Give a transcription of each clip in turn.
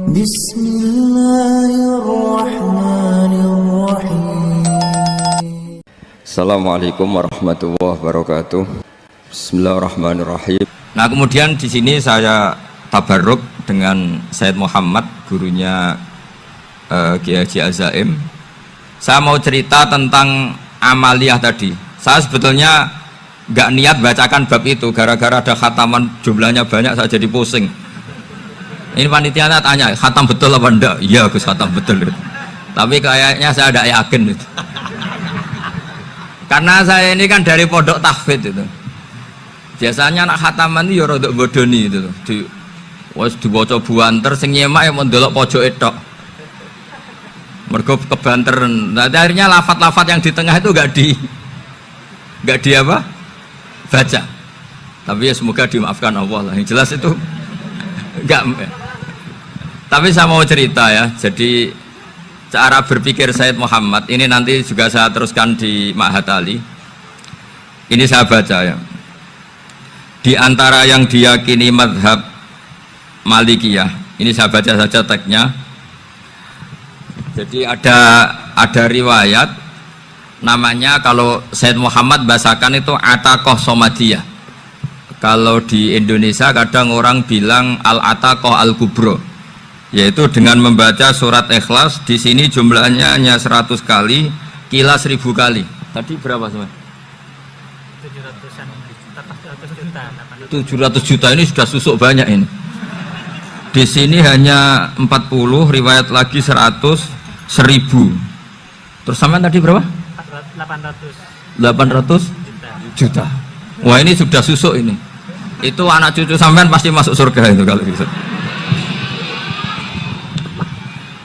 Bismillahirrahmanirrahim. Assalamualaikum warahmatullahi wabarakatuh. Bismillahirrahmanirrahim. Nah, kemudian di sini saya tabarruk dengan Sayyid Muhammad, gurunya Kiai Haji Azaim. Saya mau cerita tentang amaliyah tadi. Saya sebetulnya nggak niat bacakan bab itu, gara-gara ada khataman jumlahnya banyak saya jadi pusing. Ini panitianya tanya, khatam betul apa enggak? Iya, Gus, khatam betul. Tapi kayaknya saya tidak yakin itu. Karena saya ini kan dari pondok tahfidz itu. Biasanya anak khataman itu ya rada bodoni itu. Wes dibaca buanter sing nyemak ya mendelok pojoke tok. Mergo kebanteren. Nah, akhirnya lafat-lafat yang di tengah itu enggak di apa? Baca. Tapi ya semoga dimaafkan Allah lah. Yang jelas itu enggak. Tapi saya mau cerita ya. Jadi cara berpikir Sayyid Muhammad ini nanti juga saya teruskan di Ma'had Ali. Ini saya baca ya. Di antara yang diyakini madhab Malikiyah, ini saya baca saja teksnya. Jadi ada riwayat namanya, kalau Sayyid Muhammad bahasakan itu ataqoh somadiyah. Kalau di Indonesia kadang orang bilang al-ataqoh al-kubro, yaitu dengan membaca surat Ikhlas. Di sini jumlahnya hanya 100 kali, kila 1000 kali. Tadi berapa semua? 700 juta ini sudah susuk banyak ini. Di sini hanya 40, riwayat lagi 100, 1000. Terus sampai tadi berapa? 800 juta. Wah, ini sudah susuk ini. Itu anak cucu sampean pasti masuk surga itu kalau bisa.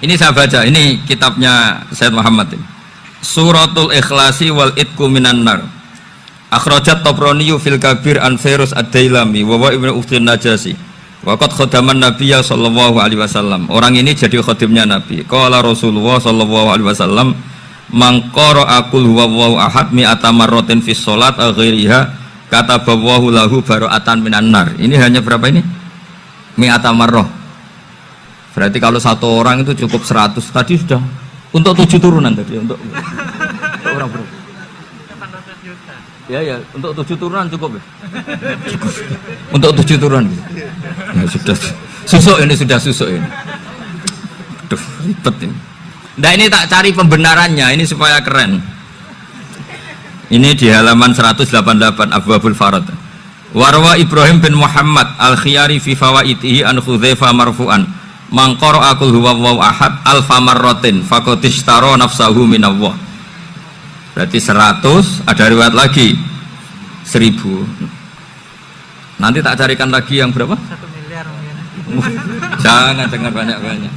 Ini saya baca, ini kitabnya Sayyid Muhammad ini. Suratul Ikhlasi wal Itqu minan nar. Akhrajat Tabrani fil Kabir an Fairuz ad-Dailami wa Ibnu Uftin Najasi. Waqad khadaman Nabiyya sallallahu alaihi wasallam. Orang ini jadi khadimnya Nabi. Qala Rasulullah sallallahu alaihi wasallam, "Man qara'a qul huwallahu ahad mi'ata marratin fi shalat ghairiha kataballahu lahu bara'atan minan nar." Ini hanya berapa ini? Mi'ata marrah. Berarti kalau satu orang itu cukup 100. Tadi sudah untuk 7 turunan tadi, untuk orang berapa? 800 juta. Ya, untuk 7 turunan cukup ya? Cukup. Untuk 7 turunan. Ya, sudah susuk ini, sudah susuk ini. Duh, ribet ini. Nah, ini tak cari pembenarannya, ini supaya keren. Ini di halaman 188 Abwabul Farad. Warwa Ibrahim bin Muhammad al-Khiyari fi fawaitihi an Hudzaifah marfu'an. Man qara'a qul huwallahu ahad alfa marratin faqad ishtara nafsahu minallah. Berarti 100, ada riwayat lagi 1000. Nanti tak carikan lagi yang berapa? 1 miliar mungkin. Jangan banyak-banyak.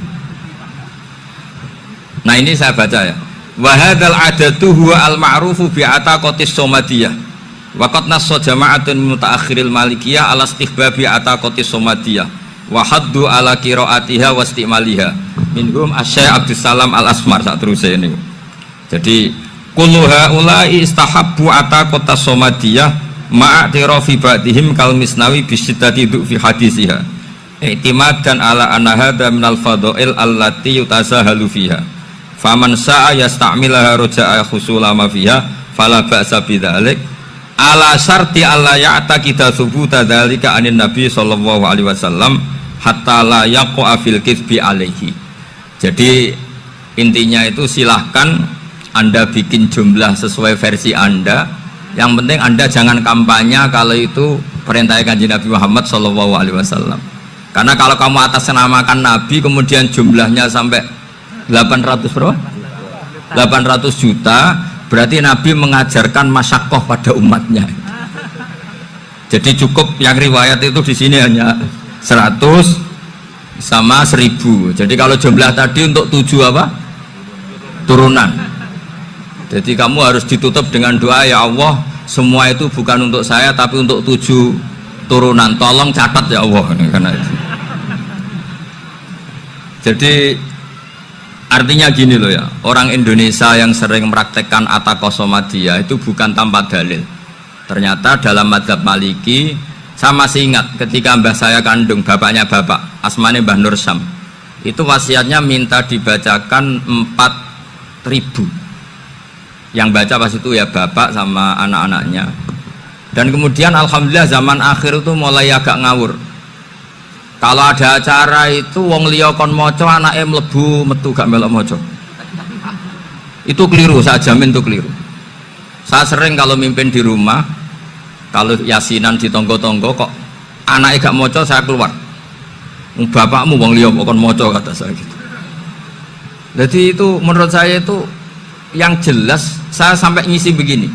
Nah, ini saya baca ya. Wa hadzal adatu huwa al-ma'rufu bi ataqatis somadiyah. Wa qad nassa jama'atun mutaakhiril malikiyah ala istihbabi ataqatis somadiyah. Wa haddu ala qiraatiha wa istimaliha. Minhum Asy-Syaikh Abdus Salam Al-Asmar saat terus ini. Jadi kullu haula'i istahabbu ataqatas somadiyah ma'atirafi ba'dihim kal Misnawi bisyiddati du'fi hadisiha. I'timadan ala anna hadza minal fadha'il allati yutasahalu fiha. Faman sa'a yasta'milaha roja'a khusula ma fiha fala ba'sa bidzalik ala syarti alla ya'taqida thubuta dzalika anin nabi sallallahu alaihi wasallam hatta la yaqa fil kitsbi alaihi. Jadi intinya itu silahkan Anda bikin jumlah sesuai versi Anda. Yang penting Anda jangan kampanye kalau itu perintah Kanjeng Nabi Muhammad sallallahu alaihi wasallam. Karena kalau kamu atasnamakan Nabi kemudian jumlahnya sampai 800 berapa? 800 juta, berarti Nabi mengajarkan masyaqqah pada umatnya. Jadi cukup yang riwayat itu di sini hanya 100 sama 1000. Jadi kalau jumlah tadi untuk 7 apa? Turunan. Jadi kamu harus ditutup dengan doa, ya Allah, semua itu bukan untuk saya tapi untuk 7 turunan. Tolong catat ya Allah, karena itu. Jadi artinya gini loh ya, orang Indonesia yang sering mempraktekkan ataqoh somadiyah itu bukan tanpa dalil. Ternyata dalam mazhab Maliki, saya masih ingat ketika mbah saya kandung, bapaknya bapak, asmane Mbah Nur Syam, itu wasiatnya minta dibacakan 4.000. Yang baca pas itu ya bapak sama anak-anaknya. Dan kemudian alhamdulillah zaman akhir itu mulai agak ngawur. Kalau ada acara itu wong liya kon maca anake mlebu metu gak melok maca. Itu keliru, saya jamin itu keliru. Saya sering kalau mimpin di rumah, kalau yasinan di tonggo-tonggo kok anaknya gak maca, saya keluar. Bapakmu wong liya kon maca, kata saya gitu. Jadi itu menurut saya itu yang jelas. Saya sampai ngisi begini.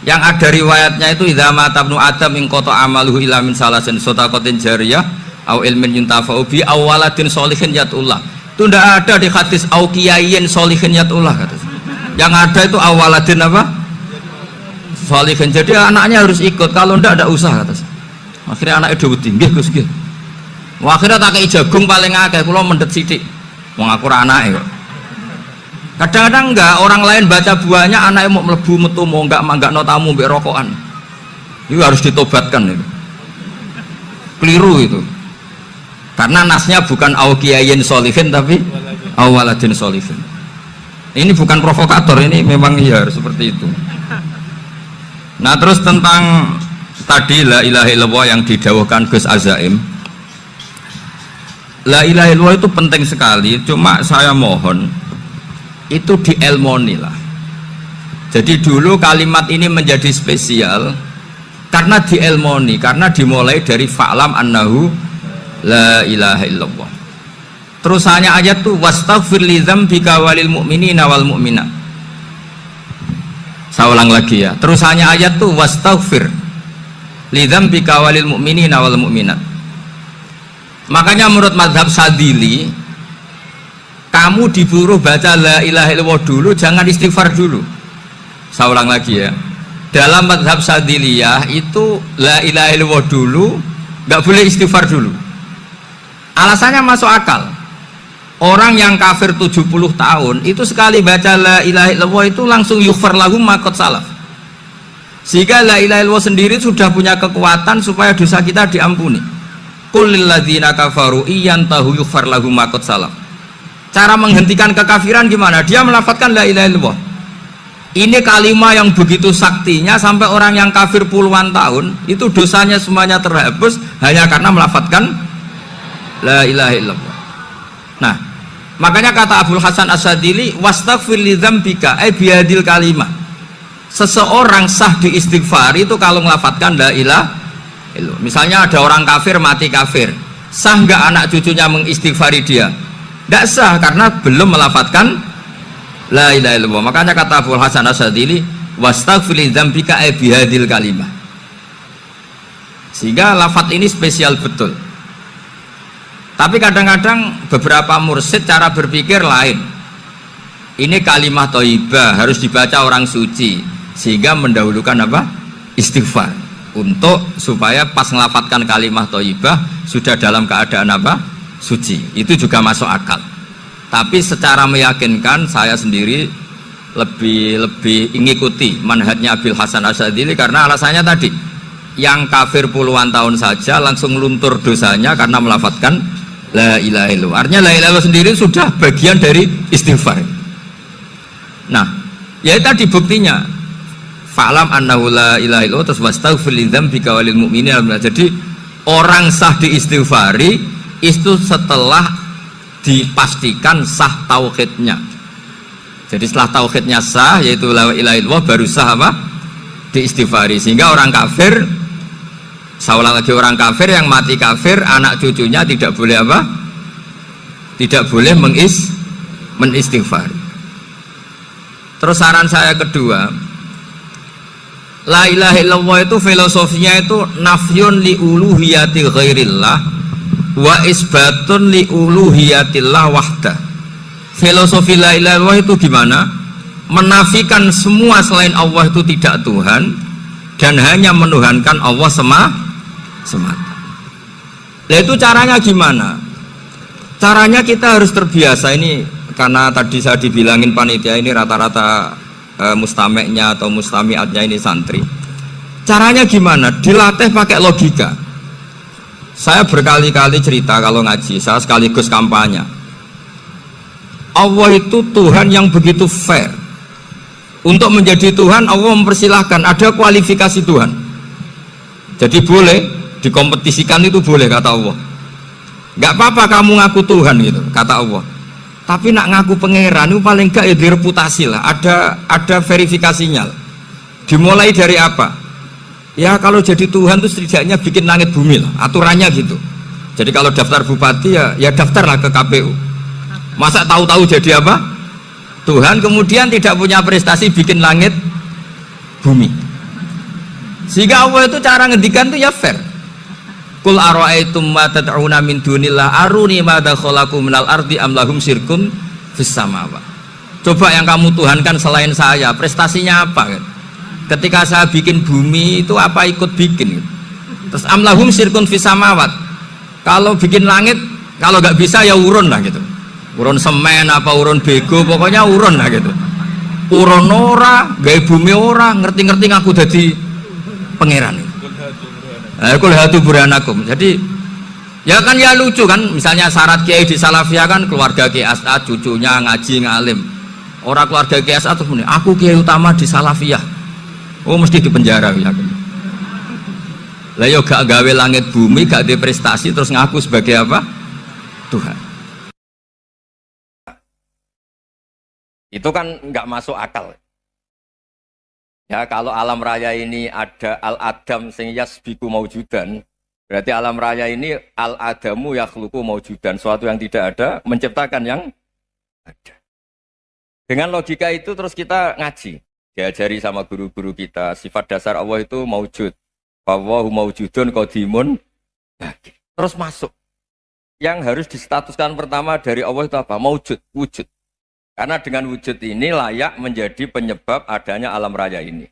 Yang ada riwayatnya itu idza mata ibnu adam in qata amaluhu illa min salasin shadaqatin jariyah au ilmin yuntafa'u bi aw waladin sholihin yatullah. Itu tidak ada di hadis au kiyayin sholihin yatullah, kata. Yang ada itu awaladin apa? Sholihin. Jadi anaknya harus ikut, kalau tidak usah, kata. Akhirnya anaknya dawuh nggih Gus nggih. Wah, akhirnya tak kei jagung paling akeh, kula mendet sithik. Wong aku ora anake kok. Kadang-kadang enggak, orang lain baca buahnya anaknya mau mlebu metu mau enggak no tamu mbek rokokan. Itu harus ditobatkan itu. Keliru itu. Karena nasnya bukan au kiyayin sholihin tapi awaladin sholihin. Ini bukan provokator, ini memang ya harus seperti itu. Nah, terus tentang tadi la ilaha illallah yang didawuhkan Gus Azaim. La ilaha illallah itu penting sekali, cuma saya mohon itu dielmoni lah. Jadi dulu kalimat ini menjadi spesial karena dielmoni, karena dimulai dari fa'lam annahu la ilaha illallah. Terusannya ayat tuh wastaghfir li dzambika walil mu'minina wal mu'minat. Saya ulang lagi ya. Terusannya ayat tuh wastaghfir li dzambika walil mu'minina wal mu'minat. Makanya menurut mazhab Sadili, kamu disuruh baca la ilaha illallah dulu, jangan istighfar dulu. Saya ulang lagi ya. Dalam mazhab Sadiliyah itu la ilaha illallah dulu, nggak boleh istighfar dulu. Alasannya masuk akal. Orang yang kafir 70 tahun itu sekali baca la ilaha illallah itu langsung yughfar lahum ma qad salaf. Sehingga la ilaha illallah sendiri sudah punya kekuatan supaya dosa kita diampuni. Qul lil ladzina kafaru iyantahu yughfar lahum ma qad salaf. Cara menghentikan kekafiran gimana? Dia melafadzkan la ilaha illallah. Ini kalimat yang begitu saktinya sampai orang yang kafir puluhan tahun itu dosanya semuanya terhapus hanya karena melafadzkan la ilaha illallah. Nah, makanya kata Abdul Hasan As-Sadili wastaghfir li dzambika ay bihadil kalimah. Seseorang sah diistighfar itu kalau melafadzkan la ilaha illallah. Misalnya ada orang kafir mati kafir, sah nggak anak cucunya mengistighfari dia? Tidak sah karena belum melafadzkan la ilaha illallah. Makanya kata Abu Hasan As-Sadili wastaghfir li dzambika ay bihadil kalimah. Sehingga lafadz ini spesial betul. Tapi kadang-kadang beberapa mursyid cara berpikir lain. Ini kalimat thayyibah harus dibaca orang suci, sehingga mendahulukan apa? Istighfar. Untuk supaya pas melafadzkan kalimat thayyibah sudah dalam keadaan apa? Suci. Itu juga masuk akal. Tapi secara meyakinkan saya sendiri lebih mengikuti manhajnya Abil Hasan As-Sadili karena alasannya tadi, yang kafir puluhan tahun saja langsung luntur dosanya karena melafadzkan la ilaha illallah. Artinya la ilaha illallah sendiri sudah bagian dari istighfar. Nah, ya tadi buktinya fa'lam annahu la ilaha illallah terus wastaghfir li dzambika walil mu'minina. Jadi orang sah diistighfari itu setelah dipastikan sah tauhidnya. Jadi setelah tauhidnya sah yaitu la ilaha illallah baru sah apa? Diistighfari. Sehingga orang kafir, saya ulang lagi, orang kafir yang mati kafir anak cucunya tidak boleh apa? Tidak boleh menistighfari. Terus saran saya kedua, la ilaha illallah itu filosofinya itu nafyun li uluhiyati ghairillah wa isbatun li uluhiyatillah wahda. Filosofi la ilaha illallah itu gimana? Menafikan semua selain Allah itu tidak Tuhan dan hanya menuhankan Allah semata. Nah, itu caranya gimana? Caranya kita harus terbiasa. Ini karena tadi saya dibilangin panitia ini rata-rata mustameknya atau mustamiatnya ini santri. Caranya gimana? Dilatih pakai logika. Saya berkali-kali cerita kalau ngaji, saya sekaligus kampanye. Allah itu Tuhan yang begitu fair. Untuk menjadi Tuhan Allah mempersilahkan, ada kualifikasi Tuhan. Jadi boleh dikompetisikan, itu boleh kata Allah. Gak apa-apa kamu ngaku Tuhan gitu kata Allah. Tapi nak ngaku pangeran itu paling gak ya direputasi lah. Ada verifikasinya. Dimulai dari apa? Ya kalau jadi Tuhan itu setidaknya bikin langit bumi lah, aturannya gitu. Jadi kalau daftar bupati ya daftarlah ke KPU. Masa tahu-tahu jadi apa? Tuhan kemudian tidak punya prestasi bikin langit bumi. Sehingga Allah itu cara ngendikan itu ya fair. Qul ara'aitum ma tad'una min dunillah aruni madza khalaqu minal ardi am lahum syirkun fis samawati. Coba yang kamu tuhankan selain saya, prestasinya apa kan? Ketika saya bikin bumi itu apa ikut bikin? Terus am lahum syirkun fis samawati. Kalau bikin langit, kalau nggak bisa ya urun lah gitu. Urun semen apa urun bego, pokoknya urun lah gitu. Urun ora, gawe bumi ora, ngerti-ngerti ngaku dadi pangeran. Kul hatu burhanakum. Jadi ya kan ya lucu kan, misalnya syarat kiai di Salafiyah kan keluarga Kiai As'ad, cucunya ngaji ngalim. Orang keluarga Kiai As'ad terus muni, aku kiai utama di Salafiyah. Oh mesti dipenjara ya. Lah yo gak gawe langit bumi, gak ada prestasi terus ngaku sebagai apa? Tuhan. Itu kan nggak masuk akal. Ya kalau alam raya ini ada al-adam sing yasbiku maujudan, berarti alam raya ini al-adamu yakhluqu maujudan, suatu yang tidak ada menciptakan yang ada. Dengan logika itu terus kita ngaji, diajari sama guru-guru kita, sifat dasar Allah itu maujud. Wallahu maujudun qadimun. Terus masuk. Yang harus distatuskan pertama dari Allah itu apa? Maujud, wujud. Karena dengan wujud ini layak menjadi penyebab adanya alam raya ini.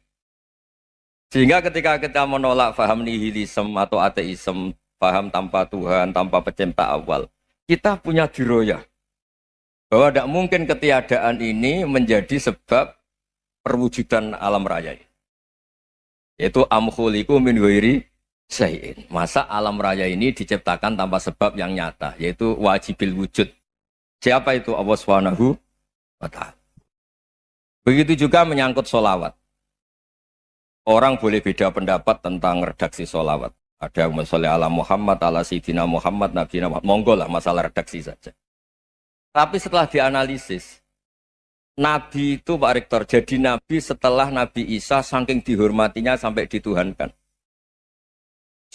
Sehingga ketika kita menolak faham nihilisme atau ateisme, faham tanpa Tuhan, tanpa pencipta awal, kita punya diroyah. Bahwa tidak mungkin ketiadaan ini menjadi sebab perwujudan alam raya ini. Yaitu amkhuliku min ghairi syai'in. Masa alam raya ini diciptakan tanpa sebab yang nyata, yaitu wajibil wujud. Siapa itu? Allah Subhanahu wa ta'ala. Begitu juga menyangkut sholawat. Orang boleh beda pendapat tentang redaksi sholawat. Ada masalah ala Muhammad, ala Sayyidina Muhammad, Nabi Muhammad. Monggo lah masalah redaksi saja. Tapi setelah dianalisis, Nabi itu Pak Rektor jadi Nabi setelah Nabi Isa saking dihormatinya sampai dituhankan.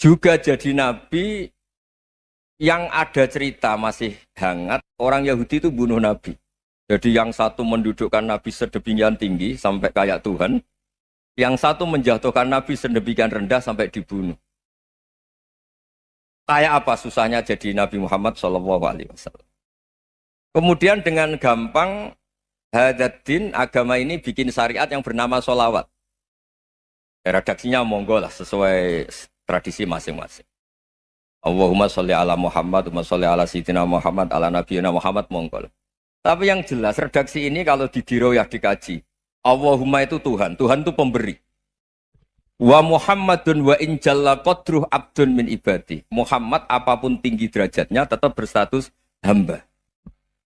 Juga jadi Nabi yang ada cerita masih hangat, orang Yahudi itu bunuh Nabi. Jadi yang satu mendudukkan Nabi sedemikian tinggi sampai kayak Tuhan, yang satu menjatuhkan Nabi sedemikian rendah sampai dibunuh. Kayak apa susahnya jadi Nabi Muhammad SAW. Kemudian dengan gampang Hadaddin agama ini bikin syariat yang bernama sholawat. Redaksinya monggo lah sesuai tradisi masing-masing. Allahumma sholli ala Muhammad, Allahumma sholli ala Sayyidina Muhammad, ala Nabiyina Muhammad, monggo lah. Tapi yang jelas redaksi ini kalau didiroyah dikaji, Allahumma itu Tuhan, Tuhan itu pemberi. Wa Muhammadun wa injalla qadruh abdun min ibadi. Muhammad apapun tinggi derajatnya tetap berstatus hamba.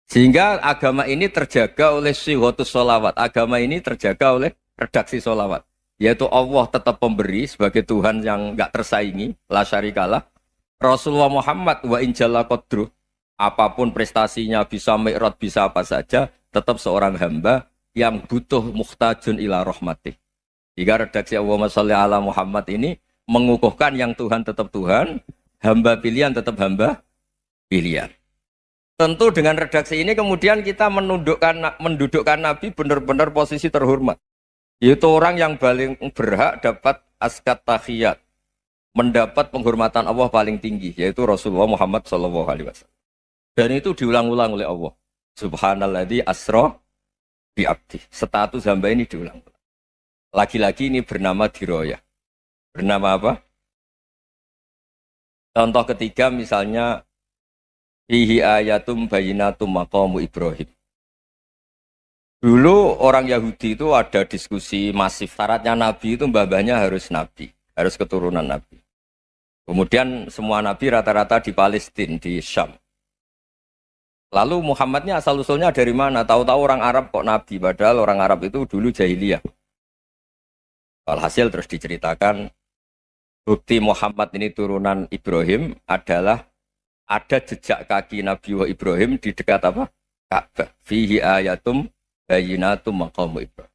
Sehingga agama ini terjaga oleh syihotus sholawat. Agama ini terjaga oleh redaksi sholawat. Yaitu Allah tetap pemberi sebagai Tuhan yang enggak tersaingi, la syarikalah. Rasulullah Muhammad wa injalla qadruh. Apapun prestasinya, bisa mi'raj, bisa apa saja, tetap seorang hamba yang butuh muhtajun ila rahmatih. Jika redaksi Allahumma sholli ala Muhammad ini mengukuhkan yang Tuhan tetap Tuhan, hamba pilihan tetap hamba pilihan. Tentu dengan redaksi ini kemudian kita mendudukkan Nabi benar-benar posisi terhormat. Yaitu orang yang paling berhak dapat askat tahiyat, mendapat penghormatan Allah paling tinggi, yaitu Rasulullah Muhammad SAW. Dan itu diulang-ulang oleh Allah. Subhanalladzi asra bi abdi. Status hamba ini diulang. Lagi-lagi ini bernama diroyah. Bernama apa? Contoh ketiga misalnya fihi ayatum bayinatum maqamu Ibrahim. Dulu orang Yahudi itu ada diskusi masif. Syaratnya Nabi itu mbah-mbahnya harus Nabi. Harus keturunan Nabi. Kemudian semua Nabi rata-rata di Palestina, di Syam. Lalu Muhammadnya asal usulnya dari mana? Tahu-tahu orang Arab kok nabi, padahal orang Arab itu dulu jahiliyah. Alhasil terus diceritakan bukti Muhammad ini turunan Ibrahim adalah ada jejak kaki Nabi Ibrahim di dekat apa? Ka'bah. Fihi ayatum bayyinatum maqamu Ibrahim.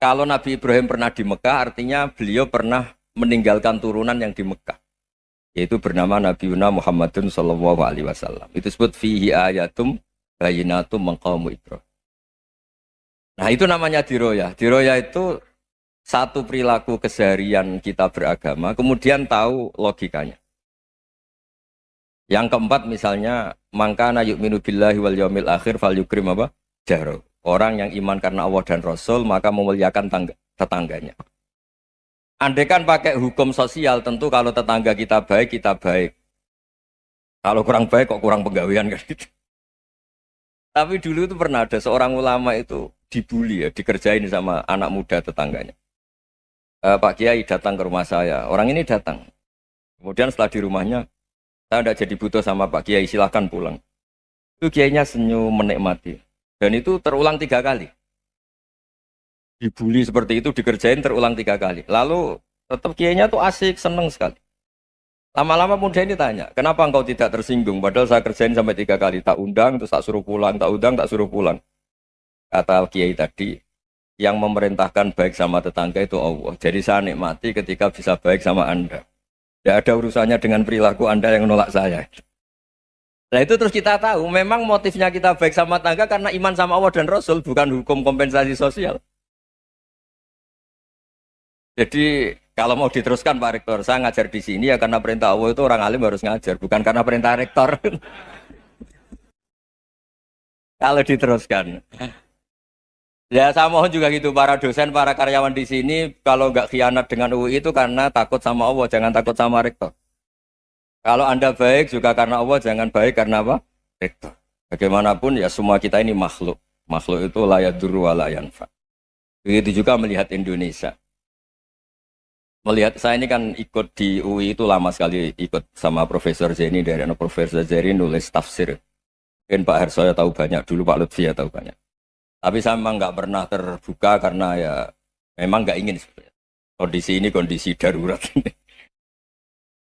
Kalau Nabi Ibrahim pernah di Mekah, artinya beliau pernah meninggalkan turunan yang di Mekah, yaitu bernama Nabi Muhammadun sallallahu alaihi wasallam. Itu disebut fihi ayatum bayyinatum maqamu Ibrahim. Nah, itu namanya diroyah. Diroyah itu satu perilaku keseharian kita beragama, kemudian tahu logikanya. Yang keempat misalnya, mangkana yu'minu billahi wal yaumil akhir fal yukrim apa? Jaro. Orang yang iman karena Allah dan Rasul, maka memuliakan tetangganya. Andai kan pakai hukum sosial, tentu kalau tetangga kita baik, kita baik. Kalau kurang baik, kok kurang penggawean kan gitu. Tapi dulu itu pernah ada seorang ulama itu dibully ya, dikerjain sama anak muda tetangganya. Pak Kiai datang ke rumah saya. Orang ini datang. Kemudian setelah di rumahnya, saya tidak jadi butuh sama Pak Kiai, silahkan pulang. Itu Kiainya senyum menikmati. Dan itu terulang 3 kali. Dibully seperti itu, dikerjain terulang 3 kali. Lalu tetap Kiainya tuh asik, seneng sekali. Lama-lama muda ini tanya, kenapa engkau tidak tersinggung? Padahal saya kerjain sampai 3 kali. Tak undang, terus tak suruh pulang, tak undang, tak suruh pulang. Kata Kiai tadi, yang memerintahkan baik sama tetangga itu Allah. Jadi saya nikmati ketika bisa baik sama Anda. Tidak ada urusannya dengan perilaku Anda yang menolak saya. Nah itu terus kita tahu, memang motifnya kita baik sama tetangga karena iman sama Allah dan Rasul, bukan hukum kompensasi sosial. Jadi kalau mau diteruskan Pak Rektor, saya ngajar di sini ya karena perintah Allah itu orang alim harus ngajar, bukan karena perintah Rektor. Kalau diteruskan. Ya saya mohon juga gitu, para dosen, para karyawan di sini kalau nggak khianat dengan UI itu karena takut sama Allah, jangan takut sama rektor. Kalau Anda baik juga karena Allah, jangan baik karena apa? Rektor. Bagaimanapun ya semua kita ini makhluk. Makhluk itu la yadurru wa la yanfa. Begitu juga melihat Indonesia. Melihat saya ini kan ikut di UI itu lama sekali, ikut sama Profesor Zeni dari Profesor Zeni nulis tafsir. Mungkin Pak Hersoyo tahu banyak, dulu Pak Lutfi ya tahu banyak. Tapi saya memang nggak pernah terbuka karena ya memang nggak ingin sebenarnya. Kondisi ini kondisi darurat.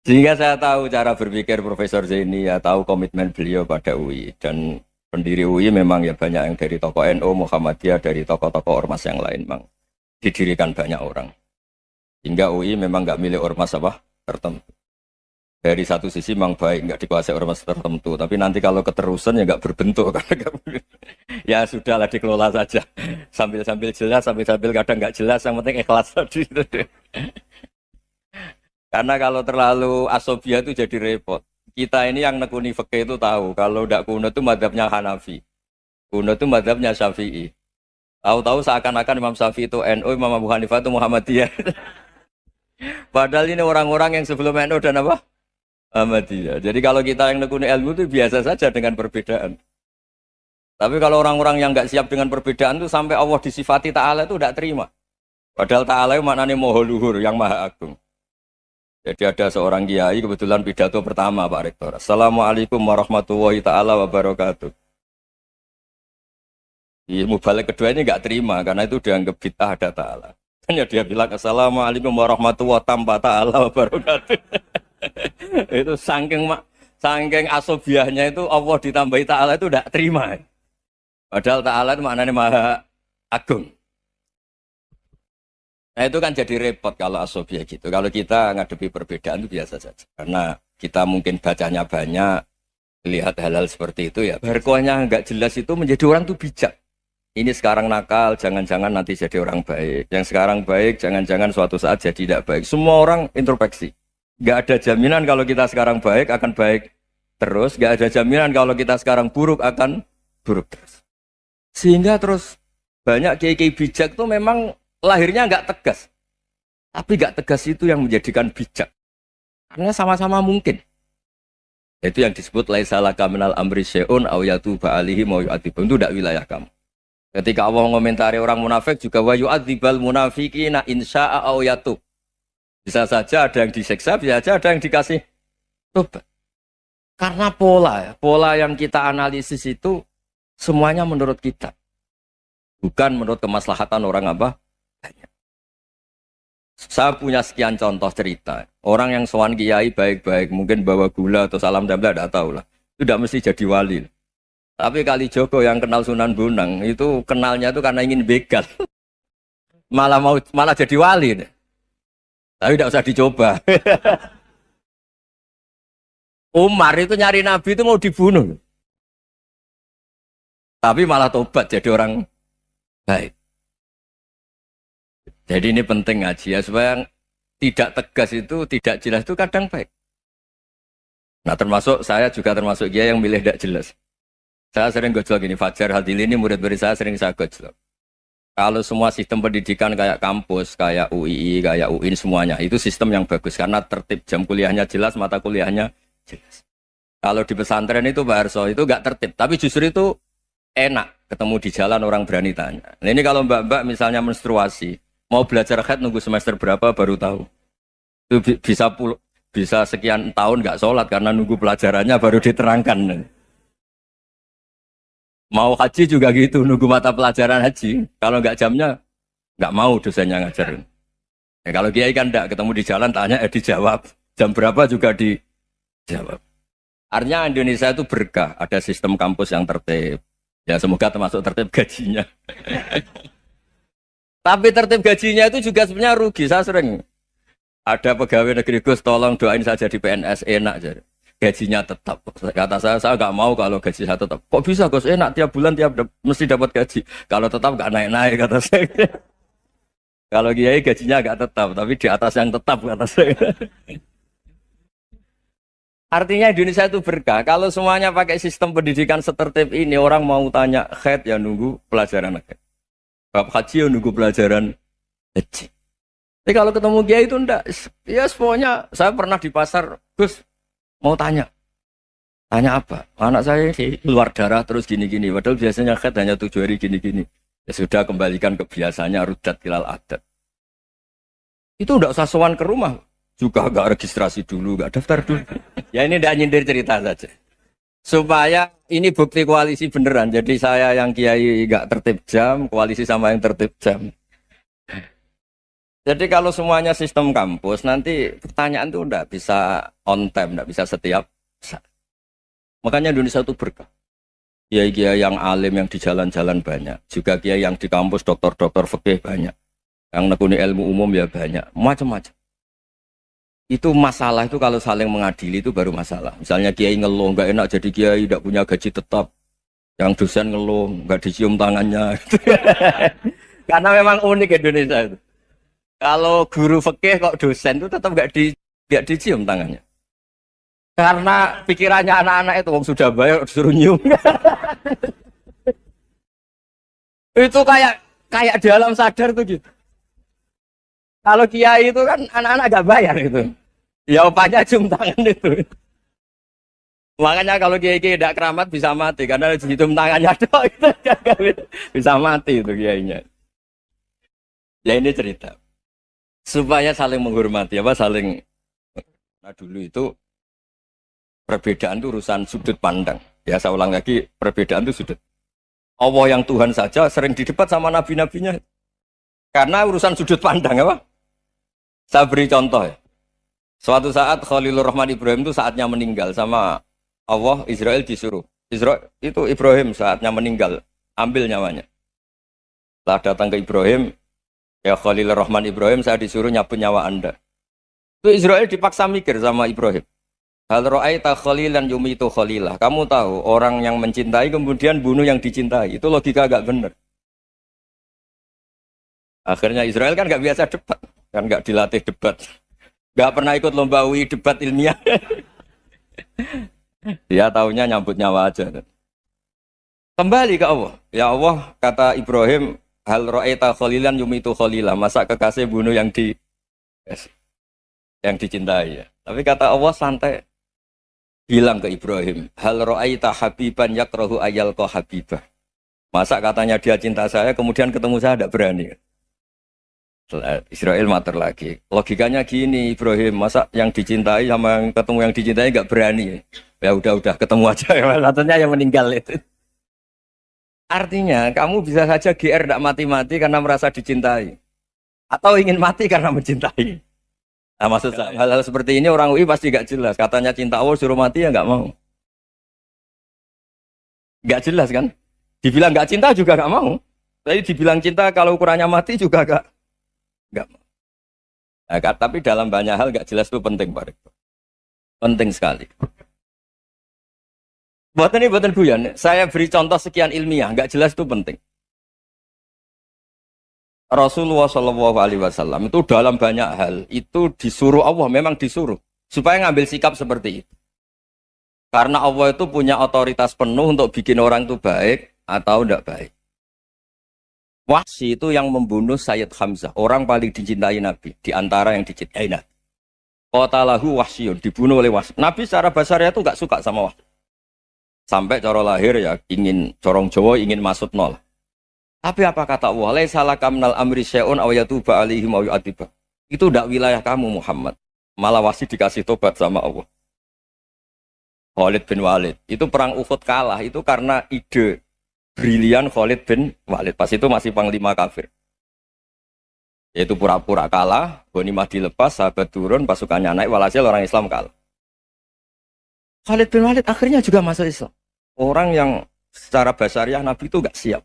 Sehingga saya tahu cara berpikir Profesor Zaini, ya tahu komitmen beliau pada UI. Dan pendiri UI memang ya banyak yang dari tokoh NU, Muhammadiyah, dari tokoh-tokoh ormas yang lain memang didirikan banyak orang. Hingga UI memang nggak milik ormas apa tertentu. Dari satu sisi memang baik, nggak dikuasai ormas tertentu. Tapi nanti kalau keterusan ya nggak berbentuk. Ya sudahlah dikelola saja. Sambil-sambil jelas, sambil-sambil kadang nggak jelas. Yang penting ikhlas tadi. Karena kalau terlalu asobia itu jadi repot. Kita ini yang nekuni fikih itu tahu. Kalau tidak kuno itu madhabnya Hanafi. Kuno itu madhabnya Syafi'i. Tahu-tahu seakan-akan Imam Syafi'i itu NU, Imam Abu Hanifah itu Muhammadiyah. Padahal ini orang-orang yang sebelum NU dan apa? Ahmadiyah. Jadi kalau kita yang nekuni ilmu itu biasa saja dengan perbedaan. Tapi kalau orang-orang yang nggak siap dengan perbedaan itu sampai Allah disifati Ta'ala itu tidak terima. Padahal Ta'ala itu maknanya Maha Luhur, yang Maha Agung. Jadi ada seorang kiai kebetulan pidato pertama Pak Rektor. Assalamualaikum warahmatullahi ta'ala wabarakatuh. Di mubalik kedua ini nggak terima karena itu dianggap bid'ah ada Ta'ala. Hanya dia bilang Assalamualaikum warahmatullahi ta'ala wabarakatuh. Itu saking asobiahnya itu Allah ditambahi Ta'ala itu tidak terima. Padahal Ta'ala itu maknanya Maha Agung. Nah itu kan jadi repot kalau asobiah gitu. Kalau kita ngadepi perbedaan itu biasa saja. Karena kita mungkin bacanya banyak, lihat hal-hal seperti itu ya. Berkuahnya nggak jelas itu menjadi orang tuh bijak. Ini sekarang nakal, jangan-jangan nanti jadi orang baik. Yang sekarang baik, jangan-jangan suatu saat jadi tidak baik. Semua orang introspeksi. Nggak ada jaminan kalau kita sekarang baik akan baik terus. Nggak ada jaminan kalau kita sekarang buruk akan buruk terus. Sehingga terus banyak kiai-kiai bijak tuh memang lahirnya nggak tegas. Tapi nggak tegas itu yang menjadikan bijak. Karena sama-sama mungkin. Itu yang disebut laisa laka minal amri syai'un aw yatuba alihi mau yu'adzibum. Itu tidak wilayah kamu. Ketika Allah mengomentari orang munafik juga wa yu'adzibal munafiqina insya'a aw yatub. Bisa saja ada yang disiksa, bisa saja ada yang dikasih tobat. Karena pola yang kita analisis itu semuanya menurut kita. Bukan menurut kemaslahatan orang apa? Banyak. Saya punya sekian contoh cerita. Orang yang sowan kiai baik-baik, mungkin bawa gula atau salam tempel, tidak tahu lah. Itu tidak mesti jadi wali. Tapi kali Joko yang kenal Sunan Bonang, itu kenalnya itu karena ingin begal. malah jadi wali. Tapi tidak usah dicoba. Umar itu nyari Nabi itu mau dibunuh. Tapi malah tobat jadi orang baik. Jadi ini penting ngaji ya, supaya tidak tegas itu, tidak jelas itu kadang baik. Nah termasuk saya juga termasuk dia yang milih tidak jelas. Saya sering gojlok ini, Fajar Hadil ini murid-murid saya sering saya gojlok. Kalau semua sistem pendidikan kayak kampus, kayak UII, kayak UIN semuanya, itu sistem yang bagus karena tertib, jam kuliahnya jelas, mata kuliahnya jelas. Kalau di pesantren itu Pak Arso itu gak tertib, tapi justru itu enak ketemu di jalan orang berani tanya. Nah, ini kalau mbak-mbak misalnya menstruasi, mau belajar haid nunggu semester berapa baru tahu. Itu bisa sekian tahun gak sholat karena nunggu pelajarannya baru diterangkan. Mau haji juga gitu, nunggu mata pelajaran haji. Kalau nggak jamnya, nggak mau dosennya ngajarin. Ya, kalau kiai kan enggak, ketemu di jalan tanya, dijawab. Jam berapa juga dijawab. Artinya Indonesia itu berkah, ada sistem kampus yang tertib. Ya semoga termasuk tertib gajinya. Tapi tertib gajinya itu juga sebenarnya rugi. Saya sering ada pegawai negeri Gus, tolong doain saja di PNS, enak jadi. Gajinya tetap. Kata saya nggak mau kalau gaji saya tetap. Kok bisa Gus? Enak tiap bulan mesti dapat gaji. Kalau tetap nggak naik-naik kata saya. Kalau kiai gajinya nggak tetap, tapi di atas yang tetap kata saya. Artinya Indonesia itu berkah. Kalau semuanya pakai sistem pendidikan setertib ini, orang mau tanya haid ya nunggu pelajaran haid. Bab haji ya nunggu pelajaran haji. Tapi kalau ketemu kiai itu enggak. Ya semuanya saya pernah di pasar, Gus. Mau tanya apa? Anak saya keluar darah terus gini-gini. Padahal biasanya haid hanya 7 hari gini-gini. Ya sudah kembalikan ke biasanya rudat kilal adat. Itu enggak usah sowan ke rumah. Juga enggak registrasi dulu, enggak daftar dulu. Ya ini enggak nyindir cerita saja. Supaya ini bukti koalisi beneran. Jadi saya yang kiai enggak tertib jam, koalisi sama yang tertib jam. Jadi kalau semuanya sistem kampus, nanti pertanyaan itu enggak bisa on time, enggak bisa setiap saat. Makanya Indonesia itu berkah. Kiai-kiai yang alim yang di jalan-jalan banyak. Juga kiai yang di kampus, dokter-dokter fikih banyak. Yang nekuni ilmu umum ya banyak. Macam-macam. Itu masalah itu kalau saling mengadili itu baru masalah. Misalnya kiai ngeluh, enggak enak jadi kiai, enggak punya gaji tetap. Yang dosen ngeluh, enggak dicium tangannya. Karena memang unik Indonesia itu. Kalau guru fikih kok dosen itu tetap nggak dicium tangannya. Karena pikirannya anak-anak itu wong sudah bayar disuruh nyium. Itu kayak di alam sadar tuh gitu. Kalau kiai itu kan anak-anak nggak bayar itu. Ya opanya cium tangan itu. Makanya kalau kiai-kiai tidak keramat bisa mati karena dicium tangannya doang itu bisa mati itu kiainya. Ya ini cerita. Supaya saling menghormati, saling. Nah dulu itu perbedaan itu urusan sudut pandang. Ya saya ulang lagi, perbedaan itu sudut. Allah yang Tuhan saja sering didebat sama nabi-nabinya. Karena urusan sudut pandang apa? Saya beri contoh ya. Suatu saat Khalilur Rahman Ibrahim itu saatnya meninggal sama Allah, Israel disuruh. Israel itu Ibrahim saatnya meninggal, ambil nyawanya. Setelah datang ke Ibrahim, ya Khalilur Rahman Ibrahim, saya disuruh nyabut nyawa Anda. Itu Israel dipaksa mikir sama Ibrahim. Hal ra'aita khalilan yumitu khalilah. Kamu tahu orang yang mencintai kemudian bunuh yang dicintai. Itu logika agak benar. Akhirnya Israel kan gak biasa debat. Kan gak dilatih debat. Gak pernah ikut lomba UI debat ilmiah. Dia taunya nyambut nyawa aja. Kembali ke Allah. Ya Allah, kata Ibrahim, hal ra'aita khalilan yumitu khalilah. Masa kekasih bunuh yang dicintai ya. Tapi kata Allah santai. Bilang ke Ibrahim, hal ra'aita habiban yakrahu ayyalqa habibah. Masa katanya dia cinta saya kemudian ketemu saya tidak berani. Israel mater lagi. Logikanya gini, Ibrahim, masa yang dicintai sama yang ketemu yang dicintai nggak berani? Ya udah ketemu aja. Katanya yang meninggal itu. Artinya kamu bisa saja GR tidak mati-mati karena merasa dicintai, atau ingin mati karena mencintai. Nah, maksud saya hal-hal seperti ini orang UI pasti nggak jelas. Katanya cinta Allah suruh mati ya nggak mau. Nggak jelas kan? Dibilang nggak cinta juga nggak mau. Tapi dibilang cinta kalau ukurannya mati juga nggak mau. Nah, tapi dalam banyak hal nggak jelas itu penting, Pak. Penting sekali. Buatan guyon. Saya beri contoh sekian ilmiah, nggak jelas itu penting. Rasulullah Shallallahu Alaihi Wasallam itu dalam banyak hal itu disuruh Allah, memang disuruh supaya ngambil sikap seperti itu. Karena Allah itu punya otoritas penuh untuk bikin orang itu baik atau tidak baik. Wahsy itu yang membunuh Sayyid Hamzah, orang paling dicintai Nabi, di antara yang dicintai Nabi. Qatalahu Wahsyun, dibunuh oleh Wahsy. Nabi secara basarnya itu nggak suka sama Wahsy. Sampai cara lahir ya ingin corong Jawa, ingin masuk nol. Tapi apa kata Allah? Laisa laka minal amri syai'un aw yatuba alaihim aw yu'adziba. Itu tidak wilayah kamu Muhammad. Malah Wahsy dikasih tobat sama Allah. Khalid bin Walid. Itu perang Uhud kalah itu karena ide brilian Khalid bin Walid. Pas itu masih panglima kafir. Yaitu pura-pura kalah, ghanimah dilepas, sahabat turun, pasukannya naik, walhasil orang Islam kalah. Khalid bin Walid akhirnya juga masuk Islam. Orang yang secara basariah Nabi itu enggak siap.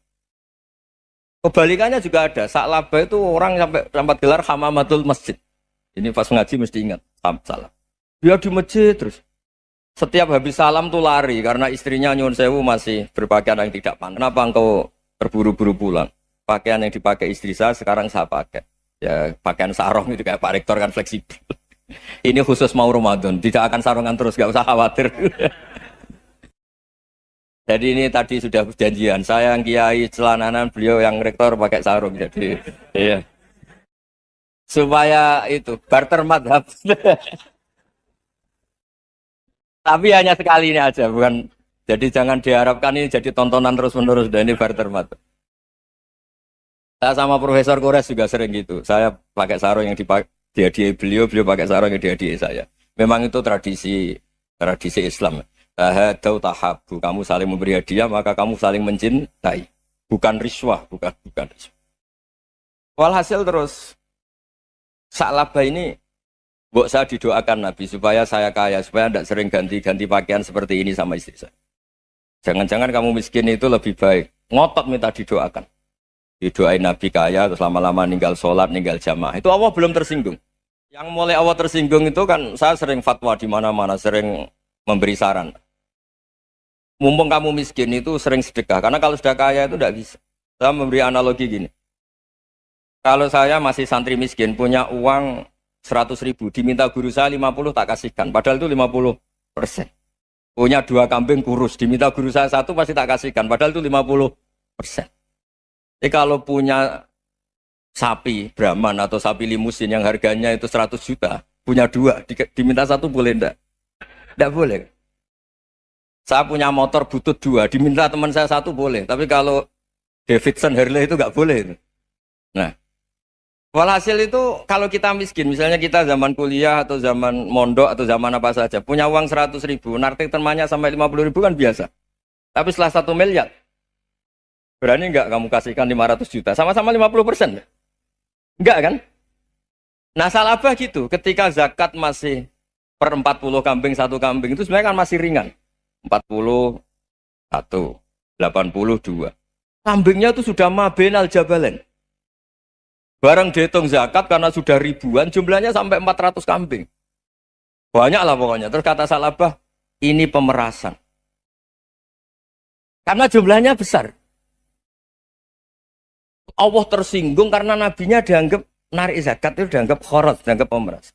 Kebalikannya juga ada. Sa'labah itu orang sampai gelar hamamatul masjid. Ini pas ngaji mesti ingat. Salah. Dia di masjid terus. Setiap habis salam tuh lari karena istrinya nyuwun sewu masih berpakaian yang tidak pantas. Kenapa engkau terburu-buru pulang? Pakaian yang dipakai istri saya sekarang saya pakai. Ya pakaian sarung itu kayak Pak Rektor kan fleksibel. Ini khusus mau Ramadan, tidak akan sarungan terus, gak usah khawatir. Jadi ini tadi sudah perjanjian. Saya yang kiai celananan, beliau yang rektor pakai sarung. Jadi iya. Supaya itu barter madhab. Tapi hanya sekali ini aja, bukan. Jadi jangan diharapkan ini jadi tontonan terus-menerus. Dan ini barter madhab. Saya sama Profesor Kores juga sering gitu. Saya pakai sarung yang dipakai. Dihadiahi beliau pakai sarung yang dihadiahi saya. Memang itu tradisi Islam. Tahadau tahabu, kamu saling memberi hadiah maka kamu saling mencintai. Bukan riswah, bukan riswah. Walhasil terus Sa'labah ini mbok saya didoakan Nabi supaya saya kaya, supaya tidak sering ganti-ganti pakaian seperti ini sama istri saya. Jangan-jangan kamu miskin itu lebih baik. Ngotot minta didoakan. Didoain Nabi kaya, terus lama-lama ninggal sholat, ninggal jamaah. Itu Allah belum tersinggung. Yang mulai Allah tersinggung itu kan saya sering fatwa di mana-mana, sering memberi saran. Mumpung kamu miskin itu sering sedekah, karena kalau sudah kaya itu tidak bisa. Saya memberi analogi gini. Kalau saya masih santri miskin, punya uang 100.000, diminta guru saya 50 tak kasihkan, padahal itu 50%. Punya 2 kambing kurus, diminta guru saya 1 pasti tak kasihkan, padahal itu 50%. Jadi kalau punya sapi Brahman atau sapi limusin yang harganya itu 100 juta, punya 2, diminta 1 boleh enggak? Enggak boleh. Saya punya motor butut 2, diminta teman saya 1 boleh. Tapi kalau Davidson Harley itu enggak boleh. Nah, walhasil itu kalau kita miskin, misalnya kita zaman kuliah atau zaman mondok atau zaman apa saja, punya uang 100.000, nartik temannya sampai 50.000 kan biasa. Tapi setelah 1 miliar, berani enggak kamu kasihkan 500 juta? Sama-sama 50%. Enggak kan? Nah Sa'labah gitu, ketika zakat masih per 40 kambing 1 kambing itu sebenarnya kan masih ringan. 41, 82. Kambingnya itu sudah mabenal jabalen. Barang dihitung zakat karena sudah ribuan, jumlahnya sampai 400 kambing. Banyak lah pokoknya. Terus kata Sa'labah, ini pemerasan. Karena jumlahnya besar. Allah tersinggung karena nabinya dianggap narik zakat itu dianggap khorot, dianggap pemeras.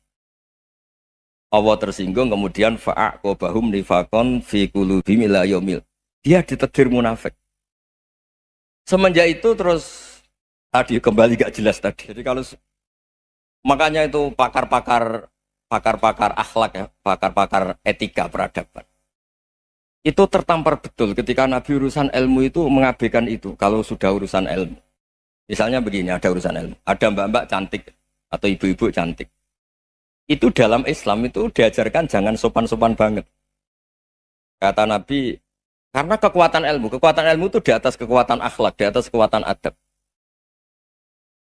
Allah tersinggung kemudian fa'aqobahum nifakon fi qulubihim ila yaumil. Dia ditegur munafik. Semenjak itu terus tadi kembali gak jelas tadi. Jadi kalau makanya itu pakar-pakar akhlak ya, pakar-pakar etika peradaban. Itu tertampar betul ketika Nabi urusan ilmu itu mengabaikan itu kalau sudah urusan ilmu. Misalnya begini, ada urusan ilmu. Ada mbak-mbak cantik atau ibu-ibu cantik. Itu dalam Islam itu diajarkan jangan sopan-sopan banget. Kata Nabi, karena kekuatan ilmu itu di atas kekuatan akhlak, di atas kekuatan adab.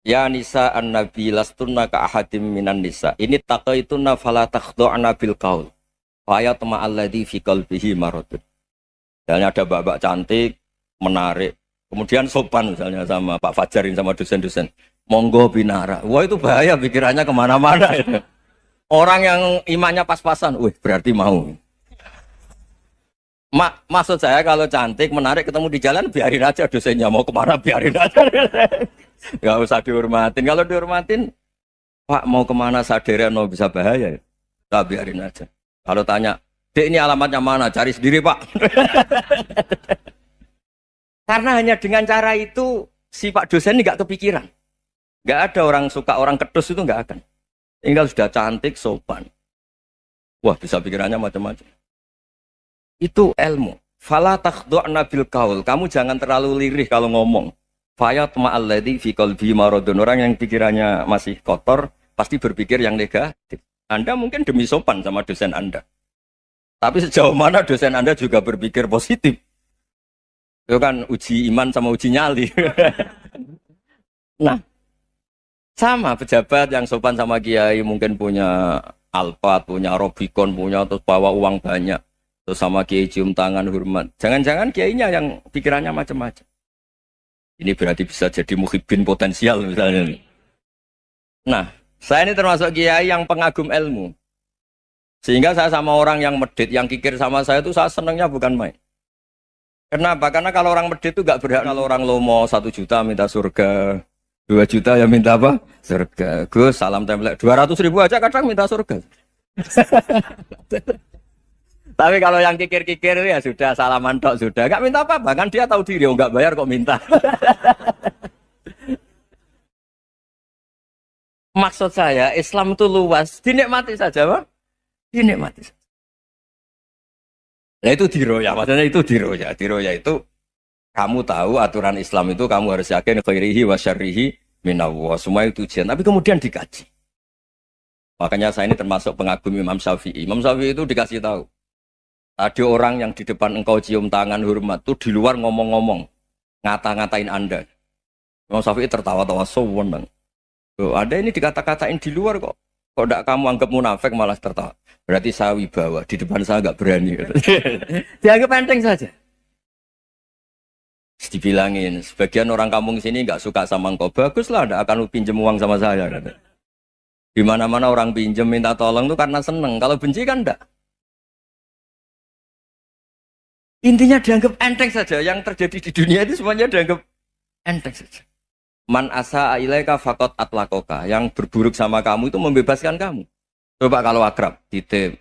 Ya nisa an-nabi lastunna ka ahadim minan nisa. Ini taqaituna fala takhdu'na bil qaul. Fa yatma alladhi fi qalbihi maradun. Misalnya ada mbak-mbak cantik, menarik, kemudian sopan misalnya sama Pak Fajarin sama dosen-dosen. Monggo binara. Wah itu bahaya pikirannya kemana-mana itu. Orang yang imannya pas-pasan, wih berarti mau. Maksud saya kalau cantik, menarik ketemu di jalan biarin aja dosennya mau kemana biarin aja. Gak usah dihormatin. Kalau dihormatin, Pak mau kemana sadarian mau bisa bahaya. Tak biarin aja. Kalau tanya, Dek ini alamatnya mana? Cari sendiri Pak. Karena hanya dengan cara itu si Pak dosen ini gak kepikiran. Gak ada orang suka orang kedus itu gak akan. Tinggal sudah cantik, sopan. Wah bisa pikirannya macam-macam. Itu ilmu. Fala takhdu'na bil qaul. Kamu jangan terlalu lirih kalau ngomong. Fayat ma'alladzi fi qalbi maradun. Orang yang pikirannya masih kotor pasti berpikir yang negatif. Anda mungkin demi sopan sama dosen Anda. Tapi sejauh mana dosen Anda juga berpikir positif. Itu kan uji iman sama uji nyali. Nah, sama pejabat yang sopan sama kiai mungkin punya Alphard, punya Robicon, punya terus bawa uang banyak. Terus sama kiai cium tangan hormat. Jangan-jangan kiainya yang pikirannya macam-macam. Ini berarti bisa jadi muhibbin potensial misalnya. Nah, saya ini termasuk kiai yang pengagum ilmu. Sehingga saya sama orang yang medit, yang kikir sama saya itu saya senangnya bukan main. Kenapa? Karena kalau orang medit itu gak berhak. Kalau orang lomo 1 juta minta surga. 2 juta ya minta apa? Surga. Gus salam template 200.000 aja kadang minta surga. Tapi kalau yang kikir-kikir ya sudah salaman tok sudah. Gak minta apa-apa kan dia tahu diri nggak bayar kok minta. Maksud saya Islam itu luas, dinikmati saja Pak. Dinikmati saja. Nah itu diroya, maksudnya itu diroya. Diroya itu kamu tahu aturan Islam itu kamu harus yakin khairihi wa syarrihi minallah. Semua itu ujian, tapi kemudian dikaji. Makanya saya ini termasuk pengagum Imam Syafi'i. Imam Syafi'i itu dikasih tahu. Ada orang yang di depan engkau cium tangan hormat tuh di luar ngomong-ngomong, ngata-ngatain Anda. Imam Syafi'i tertawa-tawa sewenang. Ada ini dikata-katain di luar kok. Kok tidak kamu anggap munafik malah tertawa. Berarti saya wibawa, di depan saya nggak berani. Dianggap enteng saja. Dibilangin, sebagian orang kampung sini nggak suka sama engkau. Baguslah, tidak akan pinjam uang sama saya. Di mana-mana orang pinjam minta tolong tuh karena seneng. Kalau benci kan enggak. Intinya dianggap enteng saja. Yang terjadi di dunia itu semuanya dianggap enteng saja. Man asa ilaika faqat atlakoka. Yang berburuk sama kamu itu membebaskan kamu. Coba kalau akrab, titip.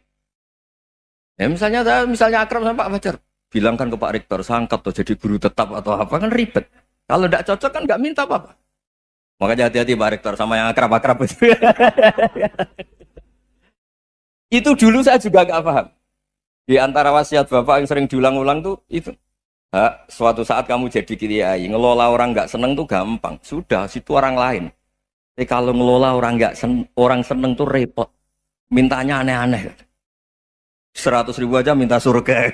Ya misalnya akrab sama Pak Fajar. Bilangkan ke Pak Rektor, sangkat atau jadi guru tetap atau apa kan ribet. Kalau tidak cocok kan nggak minta apa-apa. Makanya hati-hati Pak Rektor sama yang akrab-akrab itu. Itu dulu saya juga nggak paham. Di antara wasiat Bapak yang sering diulang-ulang tuh itu. Suatu saat kamu jadi kiai, ngelola orang nggak seneng tuh gampang. Sudah, situ orang lain. Tapi kalau ngelola orang nggak orang seneng tuh repot. Mintanya aneh-aneh. 100.000 aja minta surga.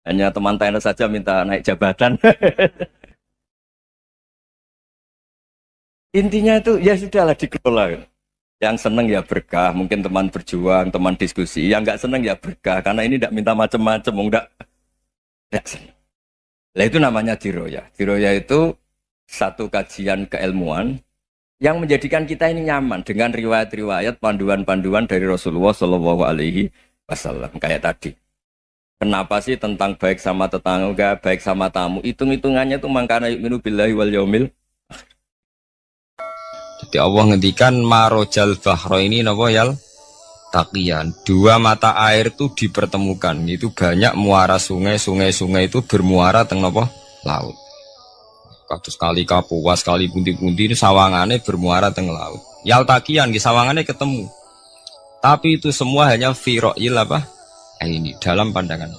Hanya teman tenis saja minta naik jabatan. Intinya itu ya sudahlah dikelola. Yang seneng ya berkah, mungkin teman berjuang, teman diskusi. Yang nggak seneng ya berkah, karena ini tidak minta macam-macam, tidak seneng. Nah itu namanya diroya. Diroya itu satu kajian keilmuan yang menjadikan kita ini nyaman dengan riwayat-riwayat, panduan-panduan dari Rasulullah Shallallahu Alaihi Wasallam kayak tadi. Kenapa sih tentang baik sama tetangga, baik sama tamu? Hitung-hitungannya tuh mangkana yu'minu billahi wal yaumil. Jadi Allah ngendikan marojal bahro ini napa yal taqiyan. 2 mata air itu dipertemukan. Itu banyak muara sungai itu bermuara teng napa laut. Kados kali Kapuas, kali pundi-pundi ini sawangane bermuara teng laut. Yal taqiyan di sawangane ketemu. Tapi itu semua hanya fi ra'yil apa? Ini dalam pandangan.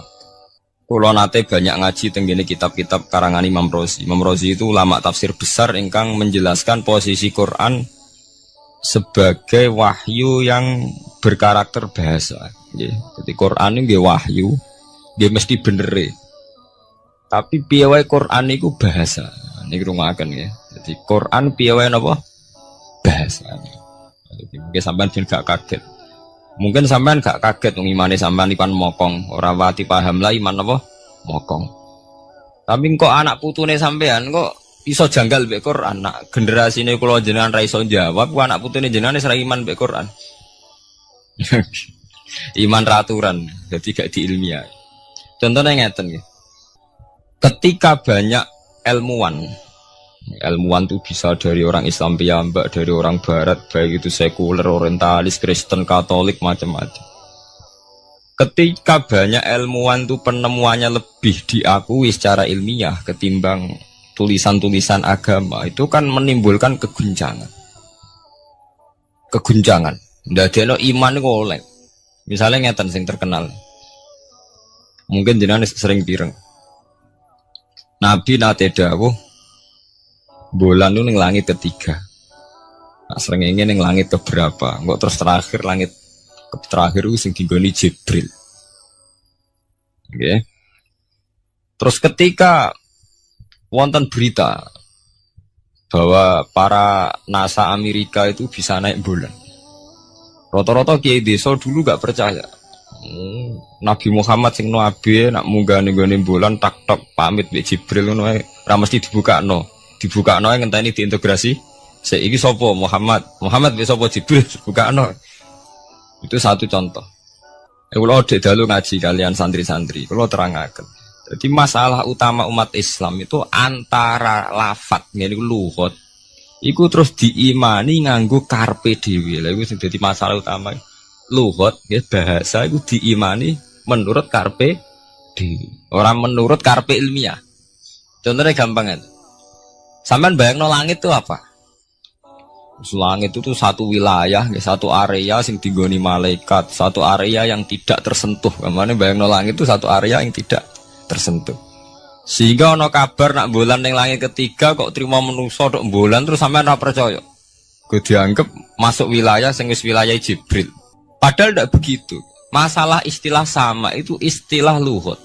Kulo nate banyak ngaji tenggene kitab-kitab karangan Imam Razi. Imam Razi itu ulama tafsir besar ingkang menjelaskan posisi Quran sebagai wahyu yang berkarakter bahasa. Jadi Quran ini wahyu, dia mesti bener. Tapi piye wae Quran itu bahasa. Niki rungaken ya. Jadi Quran piye wae napa? Bahasa. Jadi mungkin sampean ben gak kaget. Mungkin sampean gak kaget wong imane sampean ipan mokong, ora wati paham lah iman apa? Mokong. Tapi kok anak putune sampean kok iso janggal mbek Quran. Nak generasine kula jenengan ra iso jawab, kok anak putune jenengan wis ra iman mbek Quran. Iman raturan, jadi gak diilmiah. Contohnya ngeten nggih. Ketika banyak ilmuwan itu bisa dari orang Islam piyambak, dari orang Barat, baik itu sekuler, orientalis, Kristen, Katolik, macam-macam. Ketika banyak ilmuwan itu penemuannya lebih diakui secara ilmiah ketimbang tulisan-tulisan agama, itu kan menimbulkan keguncangan. Ndadekno iman iku oleh. Misalnya ngeten sing terkenal. Mungkin jenengan sering pireng. Nabi nate dawuh bulan itu ning langit ketiga. Nah, srengenge ning langit keberapa? Kok terus terakhir langit terakhir itu sing dinggoni Jibril. Oke. Terus ketika wonten berita bahwa para NASA Amerika itu bisa naik bulan. Rata-rata kiai desa dulu gak percaya. Nabi Muhammad sing nabi nak munggah ning bulan tak pamit mbek Jibril ngono ae ora mesti dibukakno yang ngenteni diintegrasi. Saiki sapa Muhammad wis sapa Jibril bukakno. Itu satu contoh. Kula dek dalu ngaji kalian santri-santri, kula terangaken. Jadi masalah utama umat Islam itu antara lafadz ngene iku lugat. Iku terus diimani nganggo karpe dhewe. Lha iku sing dadi masalah utama. Lugat ya bahasa iku diimani menurut karpe dhewe, ora menurut karpe ilmiah. Contohnya gampang kan. Sampean bayangno langit itu apa? Langit itu satu wilayah, satu area sing digoni malaikat, satu area yang tidak tersentuh. Kamane bayangno langit itu satu area yang tidak tersentuh. Sehingga ana kabar nak bulan ning langit ketiga kok trimo manusa tok bulan terus sampean ora percaya. Gue dianggap masuk wilayah sing wis wilayah Jibril. Padahal tidak begitu. Masalah istilah sama itu istilah lughat.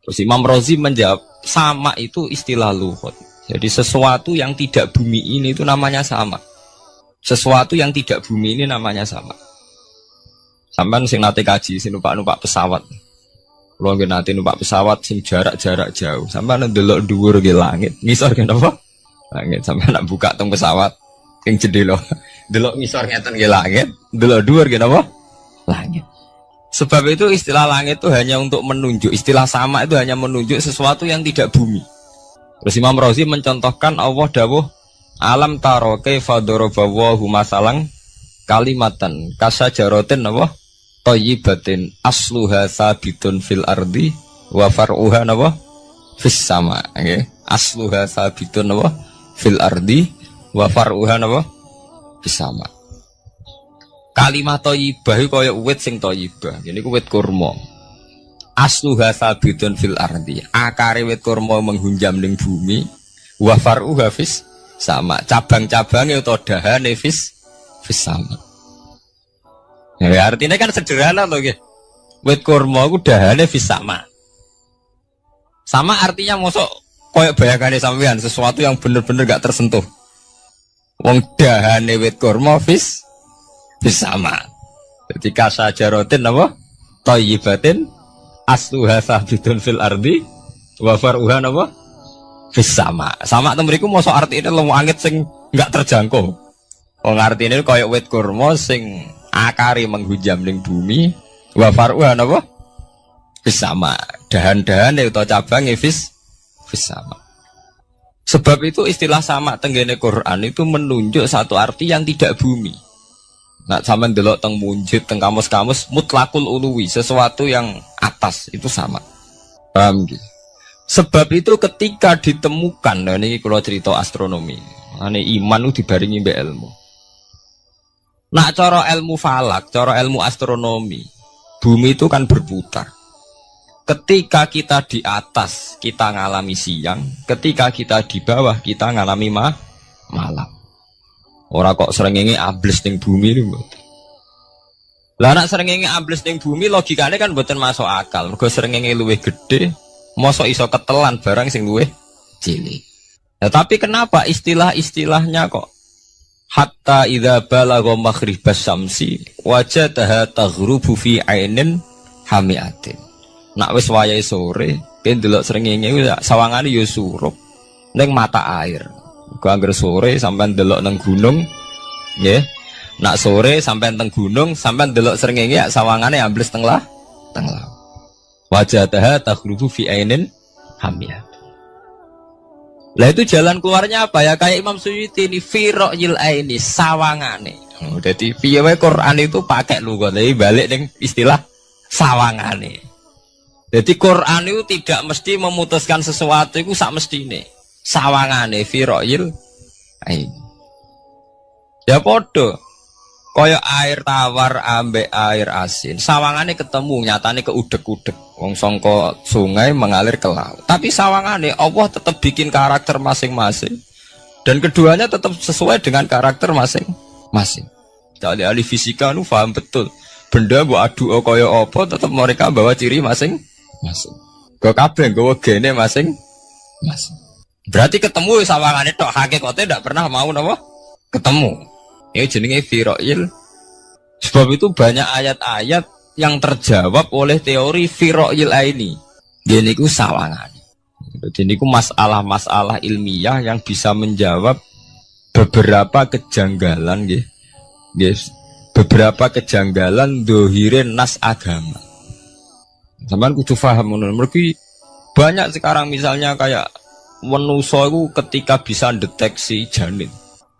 Terus Imam Razi menjawab sama itu istilah lughat. Jadi sesuatu yang tidak bumi ini itu namanya sama. Sesuatu yang tidak bumi ini namanya sama. Sampeyan sing nate kaji sing numpak pesawat. Kulo nggih nate numpak pesawat sing jarak-jarak jauh. Sampeyan ndelok dhuwur nggih langit. Ngisor nggih napa? Langit. Sampeyan nak buka teng pesawat sing jendela. Delok ngisor ngeten nggih langit, delok dhuwur nggih napa? Langit. Sebab itu istilah langit itu hanya untuk menunjuk, istilah sama itu hanya menunjuk sesuatu yang tidak bumi. Terus Imam Razi mencontohkan Allah dawuh alam taro kaifa daraballahu masalan kalimatan kasajaratin apa thayyibatin asluha sabitun fil ardi wa far'uha apa fis sama. Nggih. Asluha sabitun apa fil ardi wa far'uha apa fis sama. Kalimat thayyibah iku kaya wit sing thayyibah. Ngene iku wit kurma. Asluha sabitun fil ardi. Akare wit kurma menghunjam ning bumi. Wa far'uha fis sama. Cabang-cabange utawa dahane fis sama. Ya artinya kan sederhana loh nggih. Wit kurma iku dahane fis sama. Sama artinya mosok koyo bayangane sampean sesuatu yang bener-bener gak tersentuh. Wong dahane wit kurma fis sama. Jadi kasajaratin apa? Thayyibatin asluha sabitun fil ardi wa far'uha apa? Fis sama. Sama teng mriku mosok artine lemu angit sing enggak terjangkau. Wong artine kaya wit kurma sing akare menghujam ning bumi wa far'uha apa? Fis sama. Dahan-dahane utawa cabange fis sama. Sebab itu istilah sama tenggene Quran itu menunjuk satu arti yang tidak bumi. Nah, sama delok teng munjid, teng kamus-kamus mutlakul uluwi, sesuatu yang atas itu sama. Paham gitu? Sebab itu ketika ditemukan, nah ini kalau cerita astronomi, ini iman itu dibaringi mbek ilmu. Nah, cara ilmu falak, cara ilmu astronomi, bumi itu kan berputar. ketika kita di atas kita ngalami siang, ketika kita di bawah kita ngalami malam. Ora kok srengenge ambles ning bumi lho. Lah nek srengenge ambles ning bumi logikane kan mboten masuk akal. Mergo srengenge luwih gedhe, mosok iso ketelan barang sing luwih cilik. Nah, tapi kenapa istilah-istilahnya kok hatta idza balagha maghribas syamsi wajadaha taghrubu fi ainin hamiatin. Nak wis wayahe sore, ben delok srengenge sawangane ya surup ning mata air. Muga anggere sore sampean delok nang gunung, nggih. Nak sore sampean teng gunung, sampean delok srengenge sawangane ambles teng laut. Wajadaha taghrubu fi ainin hamiatin. Lah itu jalan keluarnya apa ya? Kayak Imam Suyuti ini firaqil aini sawangane. Jadi piye wae Quran itu pakai lugat, tapi balik ning istilah sawangane. Jadi Quran itu tidak mesti memutuskan sesuatu itu sak mestine. Sawangane firaqil aini. Ya padha. Kaya air tawar ambek air asin. Sawangane ketemu, nyatane keudek-udek. Wong sangka sungai mengalir ke laut. Tapi sawangane Allah tetap bikin karakter masing-masing. Dan keduanya tetap sesuai dengan karakter masing-masing. Jadi ahli fisika nu paham betul. Benda mbok adu kaya apa tetap mereka bawa ciri masing-masing. Go kabeh nggawa gene masing-masing. Berarti ketemu sawangane tok hakikate ndak pernah mau napa? Ketemu. Ini jenenge firaqil. Sebab itu banyak ayat-ayat yang terjawab oleh teori firaqil aini. Ini ku sawangan. Jadi ini ku masalah-masalah ilmiah yang bisa menjawab beberapa kejanggalan, yes. Beberapa kejanggalan dohirin nas agama. Sampeyan kudu paham ngono. Mergi banyak sekarang misalnya kayak manusa iku ketika bisa deteksi janin.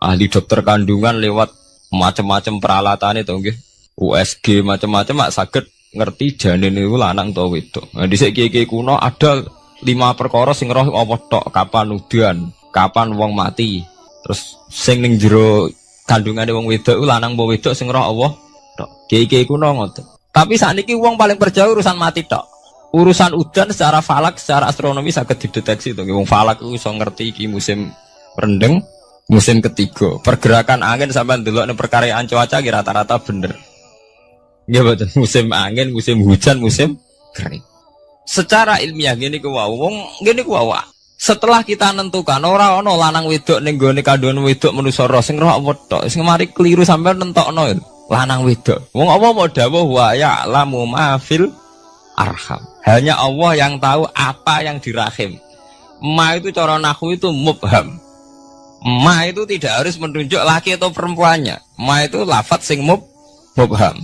Ahli dokter kandungan lewat macam-macam peralatan itu nggih. USG macam-macam mak saged ngerti janin itu lanang ta wedok. Nah dhisik kiye-kiye kuno ada 5 perkara sing roh apa tok, kapan udan, kapan wong mati. Terus sing ning jero kandungane wong wedok iku lanang apa wedok sing roh Allah tok. Kiye-kiye kuno ngoten. Tapi sakniki wong paling percaya urusan mati tok. Urusan udan secara falak, secara astronomi saged dideteksi to. Wong falak iku iso ngerti iki musim rendeng. Musim ketiga, pergerakan angin sampai ndelok ning perkaryaan cuaca rata-rata bener. Nggih mboten, musim angin, musim hujan, musim kering. Secara ilmiah ngene ku wae, wong ngene ku wae. Setelah kita nentukan ora ana lanang wedok ning gone kandungan wedok manusa roh sing roh apa tok. Sing mari keliru sampean nentokno lanang wedok. Wong apa mau dawuh wa ya'lamu ma fil arham. Hanya Allah yang tahu apa yang di rahim. Ma itu cara nahwu itu mubham. Ma itu tidak harus menunjuk laki atau perempuannya. Ma itu lafadz sing mubham.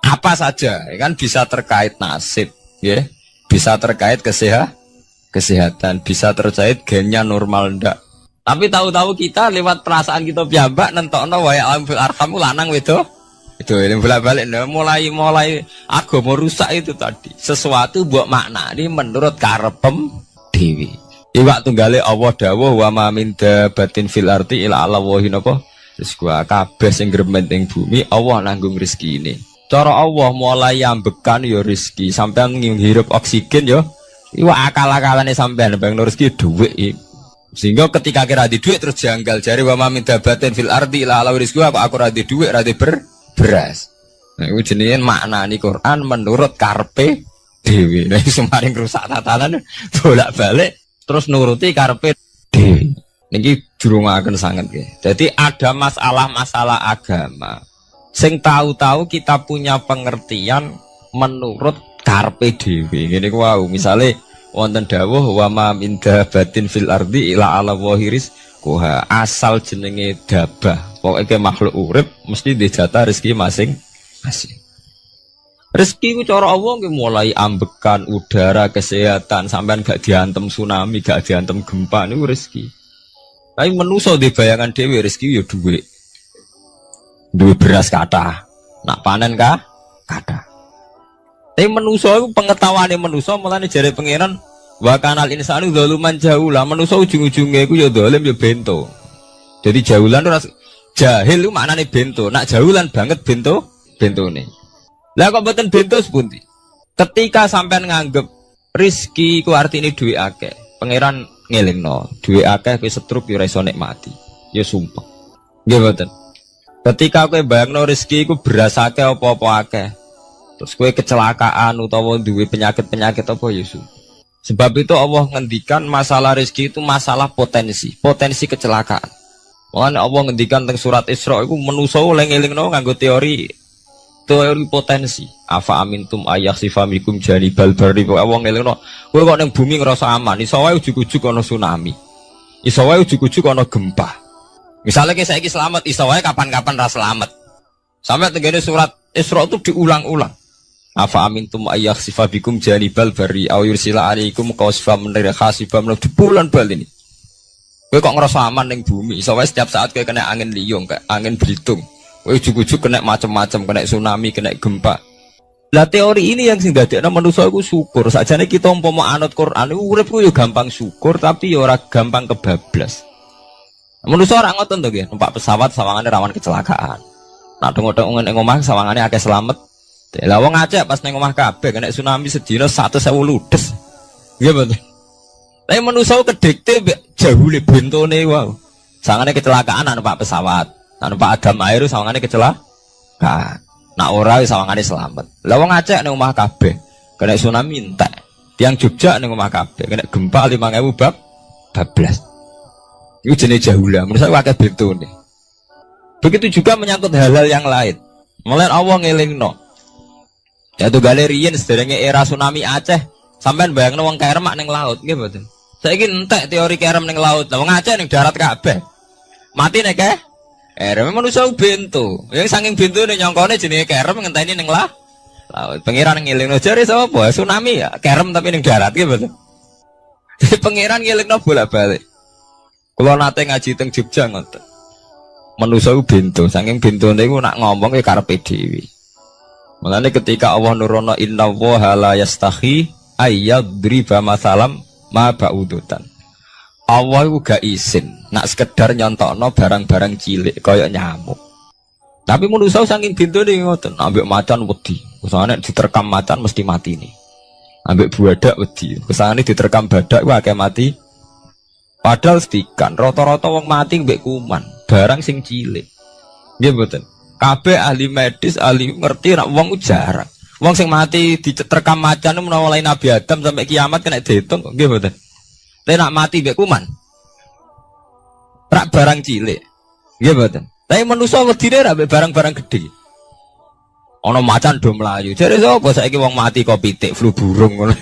Apa saja, ya kan bisa terkait nasib, ya, bisa terkait kesehatan, bisa terkait gennya normal ndak. Tapi tahu-tahu kita lewat perasaan kita piyambak nentokno wa ya'lamu fil arham lanang wedok. Itu ini bolak-balik mulai agama rusak itu tadi. Sesuatu buat makna ini menurut karepem dewi. Iwak tunggale Allah dawuh wa ma min dabatin fil ardi illa ala wahi napa terus gua kabeh sing gremeng ing bumi Allah nanggung rezekine. Cara Allah mulai ambekan ya rezeki sampean ngirup oksigen ya iwak akal-akalane sampean bang rezeki dhuwit. Sehingga ketika kira di dhuwit terus janggal jare wa ma min dabatin fil ardi illa ala rizqu apa aku ra di dhuwit ra di beras. Nah iku jenenge maknani Quran menurut karepe dhewe. Nah semaring rusak tatanan bolak-balik terus nuruti karepe dhewe. Niki jurungaken sanget nggih. Jadi ada masalah-masalah agama. Sing tahu-tahu kita punya pengertian menurut karepe dhewe. Ngene ku wau, misale wonten dawuh wa ma min dabatin fil ardi ila ala wahiris kuha. Asal jenenge dabah. Pokoke makhluk urip mesti dijatah rezeki masing-masing. Rezeki ku cara Allah nggih mulai ambekan udara, kesehatan, sampean gak diantem tsunami, gak diantem gempa niku rezeki. Tapi manusa di bayangan dhewe rezeki ya dhuwit. Duwe beras kathah. Nak panen kathah. Tapi manusa iku pengetahuane manusa mulane jare pangeran wa kanal insanu zaluman jahula. Manusa ujung-ujunge iku ya zalim ya bento. Jadi jahulan ora jahil itu maknane bento. Nak jahulan banget bentone. Lah kok mboten bento sepundi? Ketika sampean nganggep Rizki ku artine duwe akeh. Pangeran ngelingno, duwe akeh kowe setruk yo ora iso nikmati. Ya sumpah. Nggih mboten. Ketika kowe bayangno rezeki iku beras akeh apa-apa akeh. Terus kowe kecelakaan utawa duwe penyakit-penyakit apa ya sumpah. Sebab itu Allah ngendikan masalah rezeki itu masalah potensi kecelakaan. Makanya Allah ngendikan teng surat Isra iku manusa oleh ngelingno nganggo teori potensi. Afa amintum ayakhsifamikum janibal barri. Allah ngelingno kowe kok ning bumi ngrasa aman, iso wae ujug-ujug ana tsunami. Iso wae ujug-ujug ana gempa. Misalnya kayak saiki selamat, iso wae kapan-kapan ra selamat. Sampai tenggene surat Isra itu diulang-ulang. Afa amintum ayakhsifabikum janibal barri aw yursila alaikum qasfam min khasifam di bulan bal ini. Kowe kok ngrasa aman ning bumi, iso wae setiap saat kowe kena angin liung, kayak angin belitung. Kowe ujug-ujug kena macam-macam, kena tsunami, kena gempa. Lah teori ini yang sing dadekno manusa iku syukur. Sakjane kita umpama anut Quran iku urip ku yo gampang syukur tapi yo ora gampang kebablas. Manusa ora ngoten to nggih, numpak pesawat sawangane rawan kecelakaan. Nah tengok-tengok ning omah sawangane akeh slamet. Lah wong Aceh pas ning omah kabeh kena tsunami sedina 100.000 ludes. Nggih mboten. Tapi manusa kedikte jahule bentone wae. Sawangane kecelakaan numpak pesawat. Numpak agam air sawangane kecelakaan. Nak ora wis sawangane slamet. Lah wong Aceh ning omah kabeh kena tsunami entek. Tiang Jogja ning omah kabeh kena gempa 5.000 bablas. Itu jenis jahula, menurut saya wakil bentone. Begitu juga menyangkut hal-hal yang lain. Mulai Allah ngelingno. Jatuh galerian sederhana era tsunami Aceh. Sampai bayangno wong kerem ning laut, nggih mboten. Saiki entek teori kerem ning laut. Wong Aceh ning darat kabeh. Mati nek kerem manusa bento. Yang saking bentone nyongkone jenenge kerem ngenteni ning laut. Pangeran ngelingno jare sapa? Tsunami ya, kerem tapi ning darat, nggih mboten. Pangeran ngelingno bolak-balik. Kalau nate ngaji teng Jogja ngoten. Manusa ku bento, saking bentone iku nak ngomong ke karepe dhewe. Mulane ketika Allah nurono innallaha la yastahi ayyadriba masalam ma ba'udutan. Allah iku gak izin nak sekedar nyontokno barang-barang cilik kaya nyamuk. Tapi manusa saking bentone ngoten, ambek macan wedi. Usane diterkam macan mesti mati nih. Ambek buadak wedi. Usane diterkam badak ku akeh mati. Padahal sedikan, rata-rata wong mati mbek kuman, barang sing cilik. Nggih mboten. Kabeh ahli medis, ahli ngerti nek wong jarang. Wong sing mati diterkam macan menawa mulai Nabi Adam sampai kiamat kena diitung kok nggih mboten. Tapi nak mati mbek kuman. Rak barang cilik. Nggih mboten. Tapi manusa wedine ra mbek barang-barang gedhe. Ana macan do mlayu. Jare sapa saiki wong mati kok pitik flu burung ngono.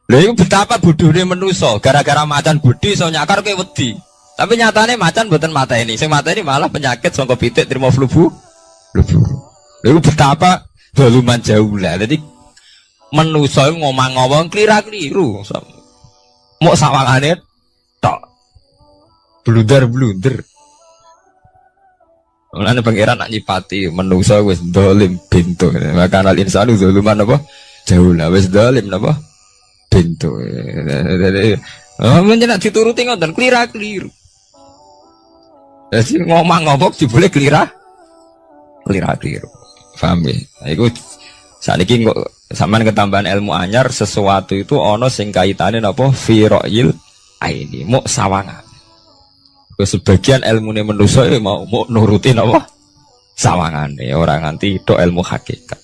Lha iku betapa bodohne manusa, gara-gara macan budi iso nyakar kowe wedi. Tapi nyatane macan mboten mateni, sing mateni malah penyakit saka pitik trimo flu burung. Lha iku betapa daluman jauh lah. Dadi manusa ngomong-ngomong klira-kliru. Mok sawangane tok. Blunder-blunder. Mulane pangeran nak nyipati manusa wis dolim bento. Maka al insanu zaluman apa? Jauh lah wis dolim napa? Bento. Menjenak dituruti ngoten klira-kliru. Jadi ngomong-ngomong boleh klira-kliru. Paham ya? Iku sakniki kok sampean ketambahan ilmu anyar sesuatu itu ana sing kaitane napa fi ra'yil aini muk sawangan. Sebagian ilmune manusa mau nuruti napa sawangane ora nganti tok ilmu hakikat.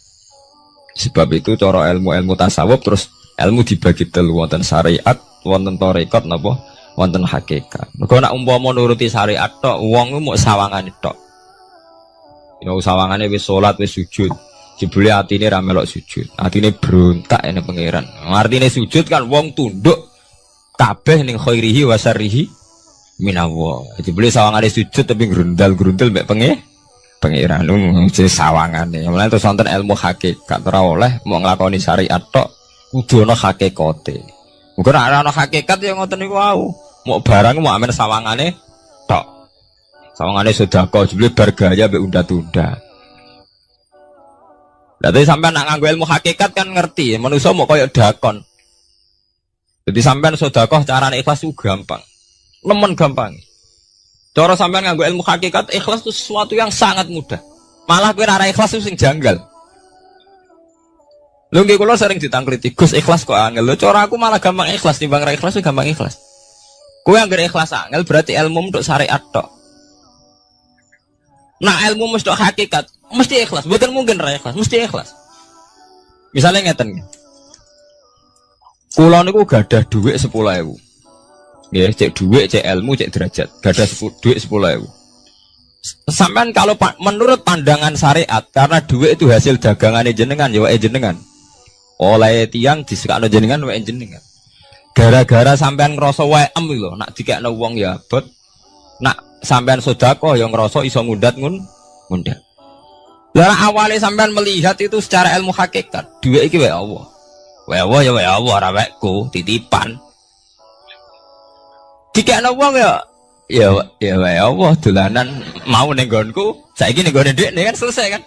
Sebab itu cara ilmu-ilmu tasawuf terus ilmu dibagi telu, wonten syariat, wonten tarekat napa, wonten hakikat. Mergo nek umpama nuruti syariat tok, wong muk sawangane tok. Ya sawangane wis salat, wis sujud. Jebule atine ra melok sujud. Atine brontak ene pangeran. Artine sujud kan wong tunduk kabeh ning khairihi wa syarrihi minallah. Jebule sawangane sujud tapi grundal-grundal mek pangeran mesti sawangane. Mulane terus wonten ilmu hakikat ora oleh mau nglakoni syariat tok. Kudu ana hakikate. Mungkin ana hakikat ya ngoten niku wau. Mok barang mau amen sawangane tok. Sawangane sedekah jebule bar gaya mbek unda-tunda. Lah tapi sampean nak nganggo ilmu hakikat kan ngerti, manusa mau koyo dakon. Jadi sampean sedekah carane ikhlas itu gampang. Nemen gampang. Cara sampean nganggo ilmu hakikat ikhlas itu sesuatu yang sangat mudah. Malah kowe ora ikhlas itu sing janggal. Lho nggih kula sering ditangkliti, Gus ikhlas kok angel. Lho cara aku malah gampang ikhlas timbang ra ikhlas gampang ikhlas. Kowe anggere ikhlas angel berarti ilmu untuk syariat tok. Nah ilmu mesti hakikat, mesti ikhlas. Mboten mungkin ra ikhlas, mesti ikhlas. Misalnya ngeten. Kula niku gadah dhuwit 10.000. Nggih, cek dhuwit, cek ilmu, cek derajat. Gadah dhuwit 10.000. Sampean kalau menurut pandangan syariat karena dhuwit itu hasil dagangane jenengan ya wae jenengan. Oleh tiang disekakno jenengan wae jenengan. Gara-gara sampean ngrasa waem lho, nak dikekno wong ya abot. Nak sampean sedekah ya ngrasa iso ngundat ngundat. Lah awale sampean melihat itu secara ilmu hakikat, dhuwit iki wae Allah. Wae Allah ya wae Allah ora wekku, titipan. Dikekno wong ya wae Allah dolanan mau ning nggonku, saiki ning nggone dhekne kan selesai kan.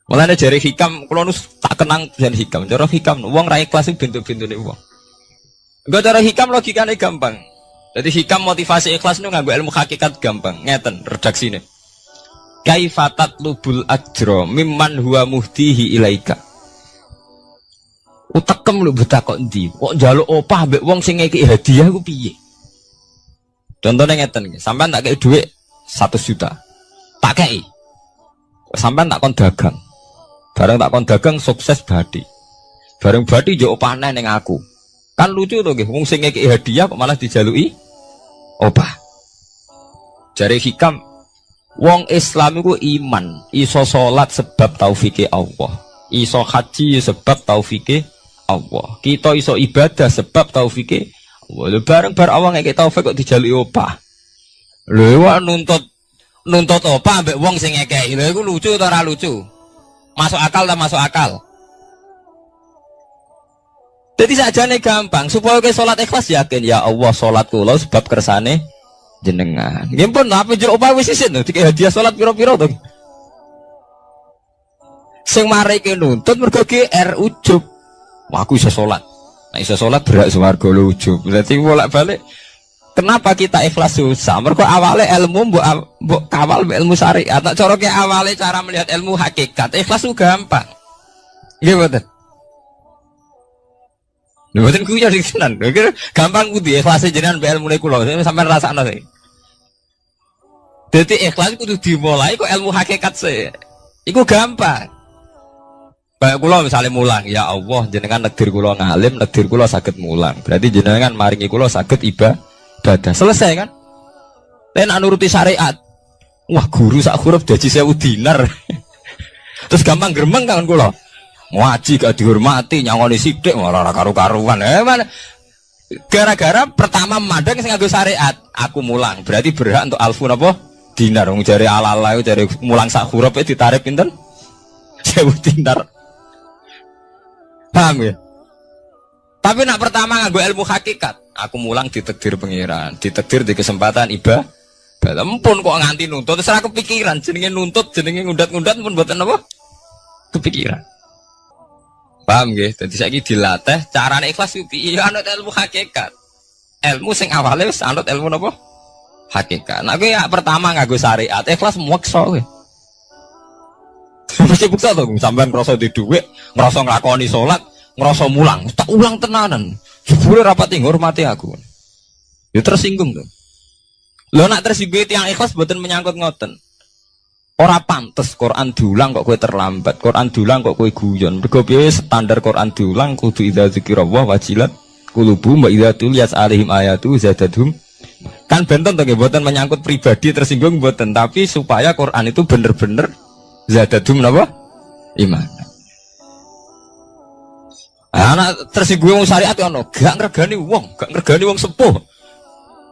Mulane jare hikam kula nu tak kenang jan hikam. Cara hikam wong ra ikhlas bentuk-bentune wong. Engko cara hikam logikane gampang. Jadi hikam motivasi ikhlas nu nganggo ilmu hakikat gampang. Ngeten redaksine. Kaifatat lubul ajra mimman huwa muhtihi ilaika. Utekem lho betakok endi? Kok njaluk opah mbek wong sing ngeki hadiah ku piye? Contohnya ngeten iki, sampean tak kei dhuwit 100 juta. Tak kei. Sampean tak kon dagang. Bareng tak kon dagang sukses badi. Bareng badi yo opahne ning aku. Kan lucu to nggih, wong sing ngeki hadiah kok malah dijaluki opah. Jare hikam wong Islam iku iman, iso salat sebab taufike Allah. Iso haji sebab taufike Allah. Kita iso ibadah sebab taufike Allah. Bareng-bareng awang ngekek taufik kok dijaluki opah. Lho wae nuntut opah mbek wong sing ngekeki. Lha iku lucu ta ora lucu? Masuk akal tak masuk akal. Jadi sajane gampang supaya ke salat ikhlas yakin ya Allah salat kula sebab kersane jenengan. Nggih pun apa jero opah wis isin dikek hadiah salat pira-pira to. Sing mareke nuntut mergo GR ujub. Wah aku iso salat. Nek iso salat berak swarga lho ujub. Berarti bolak-balik kenapa kita ikhlas susah? Mergo awale ilmu mbok kawal ilmu syariat. Nek cara ke awale cara melihat ilmu hakikat, ikhlas ku gampang. Nggih mboten. Lha mboten ku ya ditenan. Gampang ku di ikhlas jenengan mbek ilmune kula. Sampeyan rasakno sih. Dadi ikhlas kudu dimulai kok ilmu hakikat sih. Iku gampang. Kayak kula misalnya mulang, ya Allah jenengan negdir kula ngalim, negdir kula saged mulang. Berarti jenengan maringi kula saged ibadah. Selesai kan? Nek nuruti syariat. Wah, guru sak huruf gaji 1000 dinar. Terus gampang gremeng kan kula. Ngaji gak dihormati, nyangoni sithik ora karu-karuan. Mana? Gara-gara pertama mandang sing nganggo syariat, aku mulang. Berarti berhak untuk alfun apa? Dinar. Wong jare ala-ala jare mulang sak huruf ditarif pinten? 1000 dinar. Paham ya? Tapi nak pertama nganggo ilmu hakikat, aku mulang ditakdir pengiran, ditakdir di kesempatan ibadah. Ampun kok nganti nuntut, terus aku kepikiran jenenge nuntut, jenenge ngundat-ngundat pun mboten apa? Kepikiran. Paham nggih? Dadi saiki dilatih carane ikhlas piye anut ilmu hakikat. Ilmu sing awale wis anut ilmu napa? Hakikat. Nah kowe ya pertama nganggo syariat, ikhlas meksa kowe. Mesti bukti tuh, sampean ngerasa di duit, ngerasa ngelakoni sholat, ngerasa mulang, tak ulang tenanan. Jebule rapat ngurmati aku. Ya tersinggung tuh. Lo nak tersinggung yang ikhlas buatan menyangkut ngoten. Ora pantes Quran diulang kok kowe terlambat, Quran diulang kok kowe guyon. Mergo piye standar Quran diulang kudu idza dzikrullah wajilat qulubuhum wa idza tuliyat alaihim ayatu zadadhum. Kan benten to nggih buatan menyangkut pribadi tersinggung buatan, tapi supaya Quran itu bener-bener zadadum napa? Iman. Anak tersinggung syariat ono, gak ngregani wong sepuh.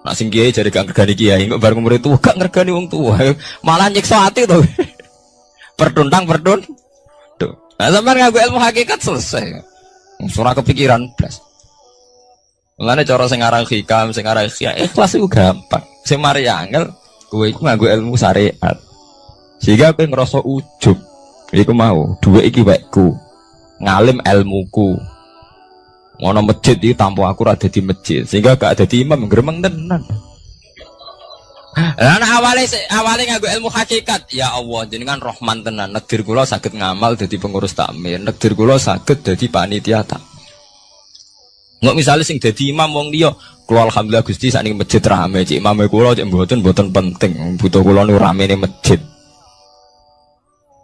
Nak sing kiai jare gak ngregani kiai, kok bareng umur itu gak ngregani wong tua. Malah nyiksa ati to. Pertuntang. Tuh. Nah, sampeyan nganggo ilmu hakikat selesai. Ora kepikiran blas. Mulane cara sing aran hikam, sing aran ikhlas iku gampang. Sing mari angel kowe iku nganggo ilmu syariat. Sehingga kowe ngerasa ujub. Iku mau, dhuwit iki wekku. Ngalim ilmuku. Ngono masjid iki tanpa aku ora dadi masjid. Sehingga gak dadi imam gremeng tenan. Lah awale nganggo ilmu hakikat. Ya Allah, jenengan Rahman tenan. Negdir kula saged ngamal dadi pengurus takmir. Negdir kula saged dadi panitia tak. Nggak misalnya sing dadi imam wong liya, kula alhamdulillah Gusti sakniki masjid rame, cik imame kula cik mboten penting. Butuh kula nu ramene masjid.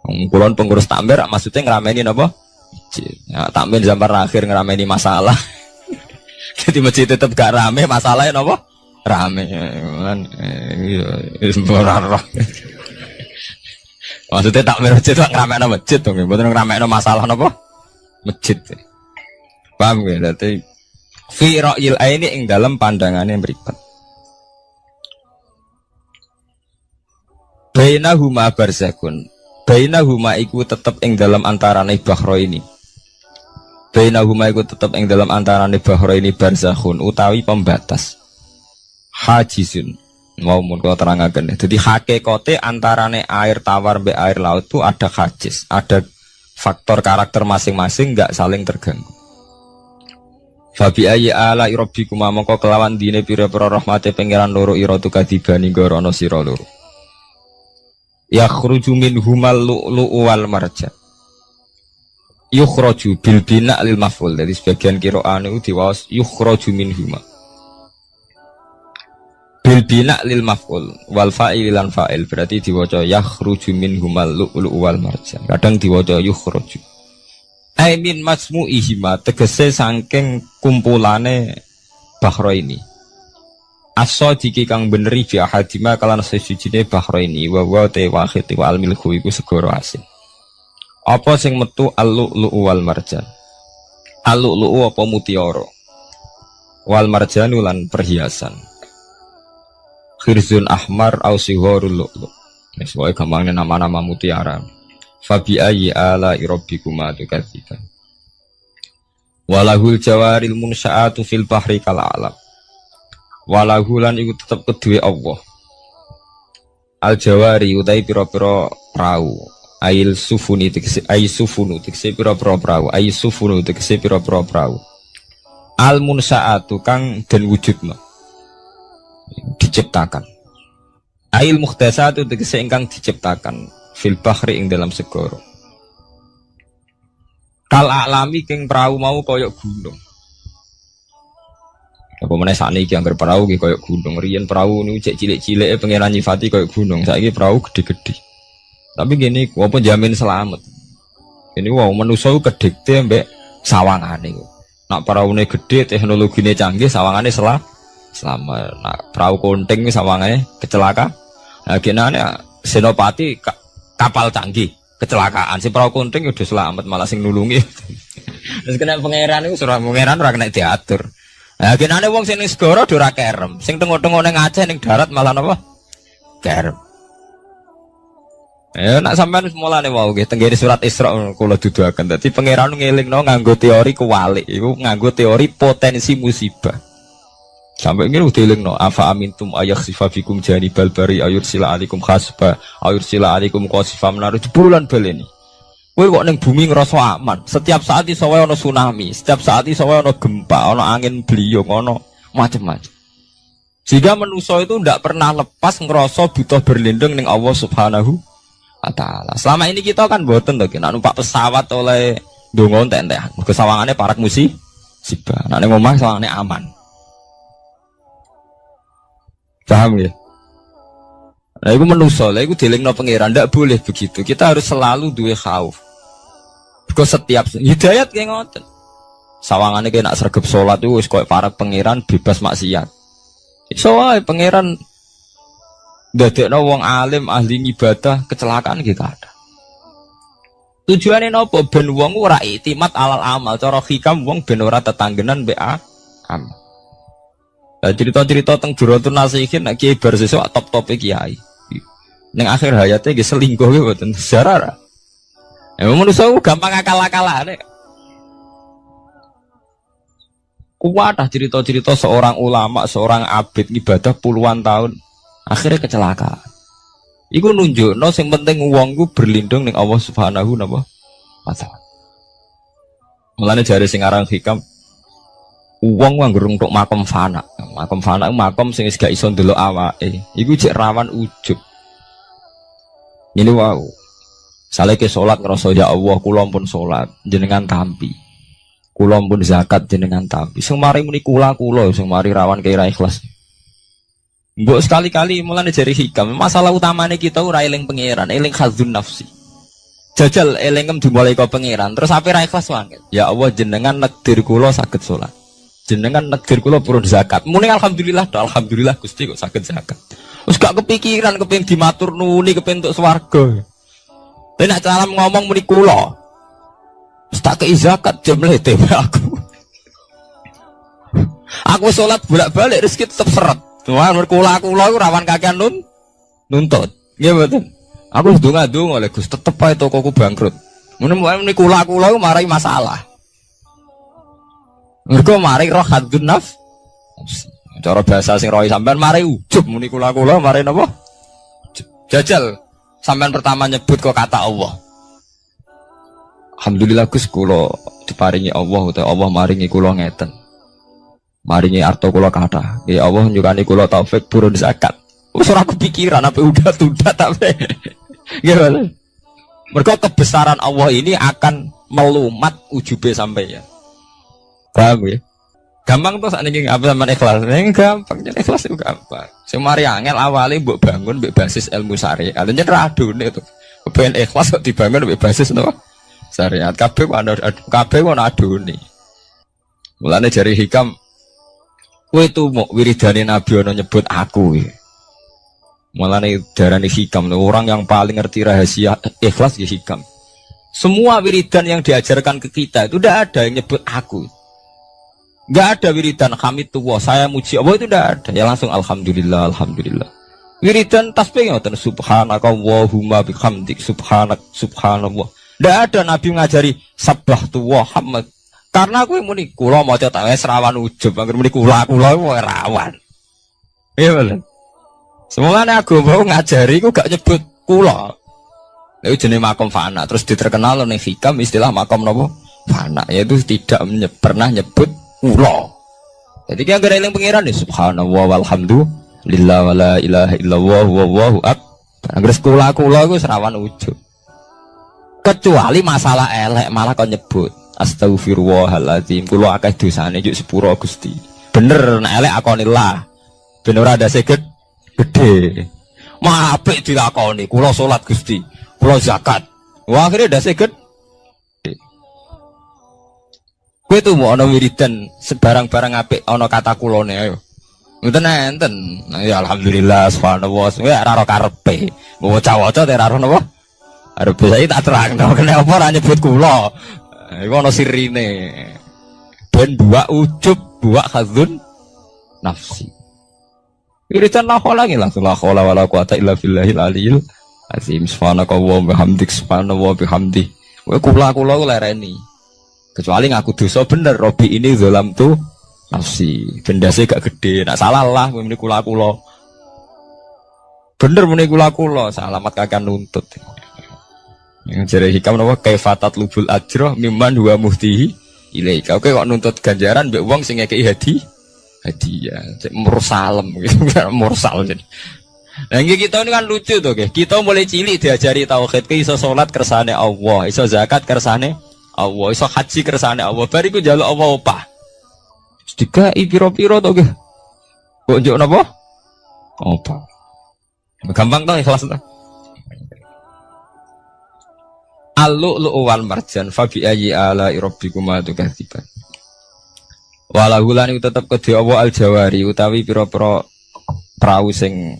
Wong kula pengurus takmir maksudnya ngrameni napa? Masjid. Ya, takmir zaman akhir ngrameni masalah. Jadi masjid tetap gak rame, masalahnya napa? Rame kan maksudnya tak masjid lah ngeramein masjid dong, betul ngeramein masalah apa masjid, paham ya? Berarti fi ra'yil aini ing dalam pandangannya beripat. Bainahuma barzakun, bainahuma iku tetep ing dalam antarane bahro ini. Bainahuma iku tetep ing dalam antarane bahro ini barzakhun utawi pembatas. Hajizun mau mun kula terangaken. Jadi hakikate antarane air tawar mbek air laut itu ada hajiz, ada faktor karakter masing-masing enggak saling terganggu. Fabi ayyi ala rabbikum mongko kelawan dine pira-pira rahmate pangeran loro ira tu kadibani gorono sira loro. Yakhruju minhumal lu'lu'u wal marjan. Yukhraju bil bina lil maf'ul. Jadi sebagian qira'ah niku diwaos yukhraju minhuma. Bil bina lil maf'ul wal fa'il lan fa'il berarti diwaca yakhruju minhumal lu'lu'u wal marjan. Kadang diwaca yukhraju. Ai min masmu'ihima tegese saking kumpulane bahro ini. As-sadiqi kang beneri fi ahadima kalan sesujine bahro ini wa wa te wahid wa al milku iku segoro asin. Apa sing metu al-lu'lu'u wal marjan? Al-lu'lu'u apa mutiara? Wal marjanu lan perhiasan. Khirzun ahmar au sigharul lu'lu'. Wis wae gampangnya nama-nama mutiara. Fabi ayyi ala rabbikuma tukadziban. Walahul jawaril munsya'atu fil bahri kal alam. Walahu lan iku tetep kedue Allah. Al jawari utai pira-pira prau. Ail sufuni tegese ai sufunu tegese pira-pira prau. Ai sufunu tegese pira-pira prau. Al munsya'atu kang den wujudna. Diciptakan. Ail muhdasatu tegese ingkang diciptakan fil bahri ing dalam segara. Kal alami king perahu mau koyok gunung. Apa meneh sakniki anggar perahu ki koyok gunung. Riyen perahu niku cek cilik-cilike pangeran nyifati koyok gunung. Saiki perahu gede-gede. Tapi gini, apa jamin selamat. Ini wow manusa kedikte mbek sawangane. Nak peraune gede, teknologine canggih, sawangane selamat. Nak perahu konting sawangane kecelakaan. Nah, gini senopati kapal canggih kecelakaan. Si perahu konting udah selamat malah sing nulungi. Terus kena pangeran itu surah pangeran ora kena diatur. Nah, gini wong sing segara ora kerem. Sing tengok-tengok ning Aceh ning darat malah napa? Kerem. Ya nak sampean mulane wau nggih tenggene surat Isra kula duduaken. Dadi pangeran ngelingno nganggo teori kewalik. Iku nganggo teori potensi musibah. Sampai ini udah dilingno afa amintum ayakhsifa bikum janibal bari ayursila alikum khasba ayursila alikum qasifa menaruh bulan baleni. Kowe kok ning bumi ngrasa aman. Setiap saat iso wae ana tsunami, setiap saat iso wae ana gempa, ana angin beliung, ana macam-macam. Sehingga manusia itu tidak pernah lepas ngerasa butuh berlindung ning Allah Subhanahu wa taala. Selama ini kita kan boten to nek numpak pesawat oleh ndonga entek-entek. Mergo sawangane parak musibah. Nek ning omah sawangane aman. Paham ya? Nah, itu manusia, itu dilingno pangeran, tidak boleh begitu. Kita harus selalu duwe khauf. Because setiap hidayat kayak ngoten. Sawangannya kayak nak sergap sholat itu, kayak para pangeran bebas maksiat. Soalnya pangeran dadekno wong alim ahli ibadah kecelakaan gitu ada. Tujuannya nopo ben wong ora iktimat alal amal, cara hikam wong ben ora tetanggenan be amal. Nah, cerita-cerita tentang Duratun Nasihin nak kiai bar sesuk top-tope kiai. Ning akhir hayatnya nggih selingkuh nggih mboten sejarah. Emang manusia gampang akal-akalane. Kuat cerita-cerita seorang ulama, seorang abid ibadah puluhan tahun akhirnya kecelakaan. Iku nunjukno sing penting wong ku berlindung ning Allah Subhanahu wa taala. Mulane jare sing aran hikam Uang nganggo untuk makom fana. Makom fana itu makom sing wis gak iso ndelok awake. Iku cek rawan ujub. Ini wow. Sale ke salat ngrasa ya Allah kula pun salat jenengan tampi. Kula pun zakat jenengan tampi. Sing mari muni kula sing mari rawan kira ikhlas. Mbok sekali-kali mulane jari hikam. Masalah utamane kita ora eling pangeran, eling khazun nafsi. Jajal elingem dimulai kok pangeran, terus ape ra ikhlas wae. Ya Allah jenengan nekdir kula saged salat. Jenengan negir kula purun zakat. Muni alhamdulillah, alhamdulillah Gusti kok saged zakat. Wis gak kepikiran kepengin dimatur nuni kepengin entuk swarga. Tapi nek cara ngomong muni kula. Wis tak kei zakat jemle dhewe aku. Aku salat bolak-balik rezeki tetep seret. Tuhan kula iku rawan kakean nuntut. Nggih mboten. Aku ndonga-ndonga oleh Gus tetep ae tokoku bangkrut. Muni kula marai masalah. Mergo mari roh hadun nafs. Cara bahasa sing rohi sampean mari ujub muni kula mari napa? Jajal sampean pertama nyebut kok kata Allah. Alhamdulillah Gus kula diparingi Allah utawa Allah maringi kula ngeten. Maringi arto kula kathah. Ya Allah nyukani kula taufik purun zakat. Wis ora kepikiran apa udah tapi. Gimana? Mergo kebesaran Allah ini akan melumat ujube sampeyan. Paham ya? Gampang tuh saat ini apa sama ikhlas? Ini gampang, jadi ikhlas itu gampang. Semari angel awalnya buat bangun basis ilmu syariat. Artinya radu nih tuh. Kepengen ikhlas kok dibangun basis no syariat. Kabeh kok adu nih. Mulane jari hikam, kue tuh mau wiridane Nabi ono nyebut aku. Mulane darani hikam, orang yang paling ngerti rahasia ikhlas ya hikam. Semua wiridan yang diajarkan ke kita itu udah ada yang nyebut aku. Gak ada wiridan hamidullah saya muji Allah itu tidak ada. Ya langsung alhamdulillah alhamdulillah. Wiridan tasbih ngoten subhanaka wallahumma bihamdik subhanallah. Tidak ada Nabi ngajari sabbahtu wa hamd. Karena aku muni kula maca tak wis rawan ujub angger muni kula rawan. Iya bener. Semuanya agama ngajari ku gak nyebut kula. Itu jenis makom fana terus diterkenal ning hikam istilah makom napa? Fana yaitu tidak pernah nyebut kula. Jadi ki anggere eling pangeran ya subhanallah walhamdulillah wala ilaha illallah wallahu akbar. Anggere kula iku serawan ujub. Kecuali masalah elek malah kok nyebut astagfirullahaladzim kula akeh dosane juk sepuro Gusti. Bener nek elek akonillah. Ben ora ndase gede. Mah apik dilakoni kula salat Gusti, kula zakat. Wah akhire ndase gede. Kowe tuh mau ana wiridan sebarang-barang apik ana kata kulone ayo. Ngoten enten. Ya alhamdulillah subhanallah. Ya ora karepe. Waca-waca ora ora napa? Arep saiki tak terangno kenapa ora nyebut kula. Iku ana sirine. Ben buak ujub, buak khazun nafsi. Wiridan la khola ngi langsung la khola wala quwata illa billahil aliyil azim. Subhanaka wa bihamdik subhanallah bihamdi. Kowe kula ku lereni. Kecuali ngaku dosa bener Robi ini zalam tuh nafsi benda saya gak gede nak salah lah muni kula bener muni kula salamat kakak nuntut yang jare hikam napa kaifatat lubul ajroh mimman huwa muhtihi ilaika oke kok nuntut ganjaran mbek wong sing ngekeki hadiah cek mursalem gitu mursal jadi nah kita ini kan lucu tuh kita mulai cilik diajari tauhid ke iso salat kersane Allah iso zakat kersane Allah iso haji kersane Allah bariku njaluk Allah opah. Dikai piro-piro to nggih. Kok njuk napa? Opah. Gampang to ikhlas to. Al-lu'lu wal marjan fa bi ayyi ala rabbikuma tukadziban. Walahu lan tetep kedhe Allah al-jawari utawi pira-pira prau sing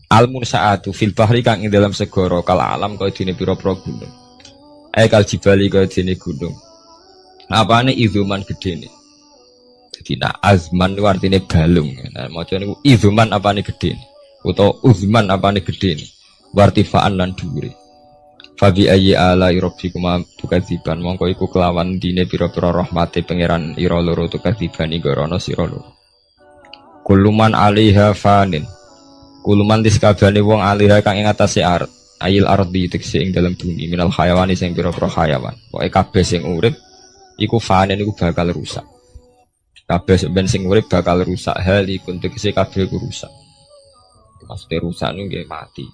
al-munsaatu fil bahri kang ing dalam segara kal alam kaya dene pira-pira gunung. Kal jibali kaya dene gunung. Apane izuman gedene. Dadi nak azman ku artine balung. Nah maca niku izuman apane gedene utawa uzman apane gedene. Wartifaan lan dhuwure. Fa bi ayyi ala rabbikuma tukadziban mongko iku kelawan dine pira-pira rahmate pangeran ira loro tukadziban ing rono sira loro. Kuluman alaiha fanin. Kuluman diskabane wong alaiha kang ing atase art. Ayil ardi tekse ing dalam bumi minal hayawani sing pira-pira hayawan. Pokoke kabeh sing urip iku fanen iku bakal rusak. Kabeh sampeyan sing urip bakal rusak halikun tegese kabeh ku rusak. Maksudnya rusak niku nggih mati.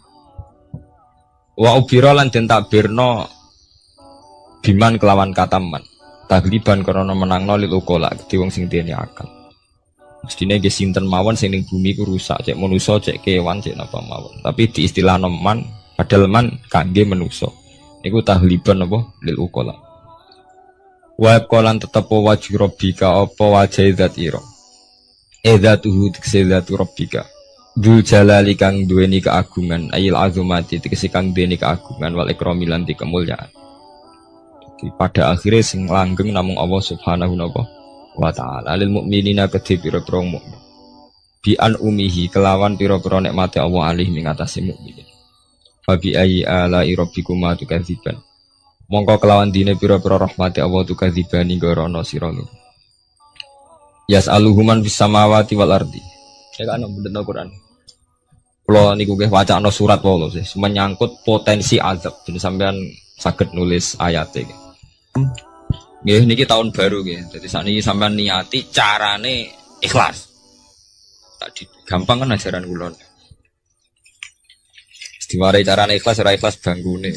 Wa ubira lan den takbirno biman kelawan kataman. Tagliban karena menangno lil ukola kedhi wong sing duweni akal. Mestine nggih sinten mawon sing ning bumi ku rusak, cek manusa, cek kewan, cek napa mawon. Tapi di istilah man padahal man kangge manusa. Niku tagliban apa lil ukola. Wa qalan tetep wajhi rabbika apa wajah zat ira. Edzatuhu tiksedatu rabbika. Dzul jalali kang duweni keagungan, ayil azumati tegese kang duweni keagungan wal ikrami lan kemuliaan. Pada akhirnya sing langgeng namung Allah Subhanahu wa ta'ala lil mukminina kedhe pira-pira mukmin. Bi an umihi kelawan pira-pira nikmate Allah alih ing atase mukmin. Fa bi ayyi ala rabbikuma tukadziban. Mongko kelawan dine pira-pira rahmate Allah tukadzibani gorono sira lur. Yas'aluhuman bis samawati wal ardi. Ya kan bener Quran. Kula niku nggih wacana surat wae sih menyangkut potensi azab. Jadi sampean saged nulis ayate. Nggih niki tahun baru nggih. Dadi sakniki sampean niati carane ikhlas. Tadi gampang kan ajaran kula. Diwarai carane ikhlas ora ikhlas banggune.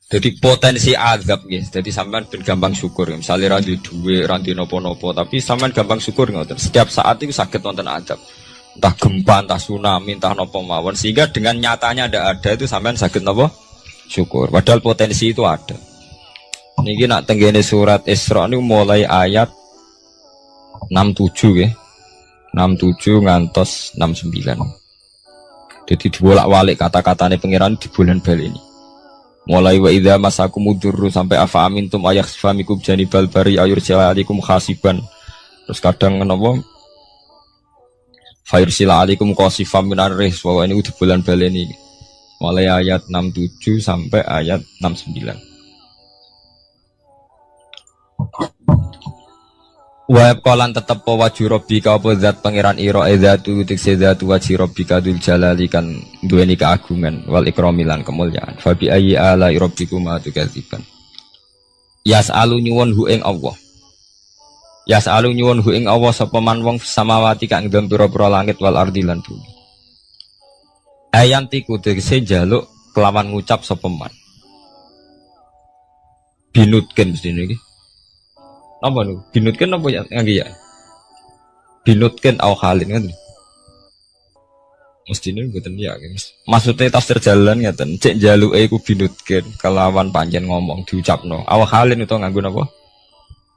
Jadi potensi azab nggih. Jadi sampean ben gampang syukur. Misalnya ra duwe ra napa-napa tapi sampean gampang syukur ngoten. Setiap saat itu saged wonten azab. Entah gempa, entah tsunami, entah napa mawon sehingga dengan nyatanya ada itu sampean saged napa syukur. Padahal potensi itu ada. Niki nak tenggene surat Isra niku mulai ayat 67 nggih. 67 ngantos 69. Jadi dibolak-balik kata-katane pangeran di bulan bali ini. Mulai wa idza masakumudurru sampai afa amintum ayakhfamikum janibal bari ayursilaikum khasiban. Terus kadang napa Fairsila alaikum qasifam minar ris bahwa ini udah bulan baleni mulai ayat 67 sampai ayat 69. Wa qalan tetep wajhu rabbika apa zat pangeran ira zatu tikse zatu wajhi rabbika dzul jalali kan duweni keagungan wal ikrami lan kemuliaan. Fa bi ayyi ala rabbikuma tukadziban. Yas'alu nyuwun hu ing Allah. Yas'alu nyuwun hu ing Allah sapa man wong samawati kang ndang pira-pira langit wal ardi lan bumi. Ayantiku tegese njaluk kelawan ngucap sapa man. Binutken mesti niki. Napa niku? Binutken apa ya ngangge ya? Binutken au halin kan. Mestine mboten ya. Maksudnya tafsir jalan ngeten, cek njaluke iku binutken kelawan pancen ngomong diucapno. Au halin utawa nganggo napa?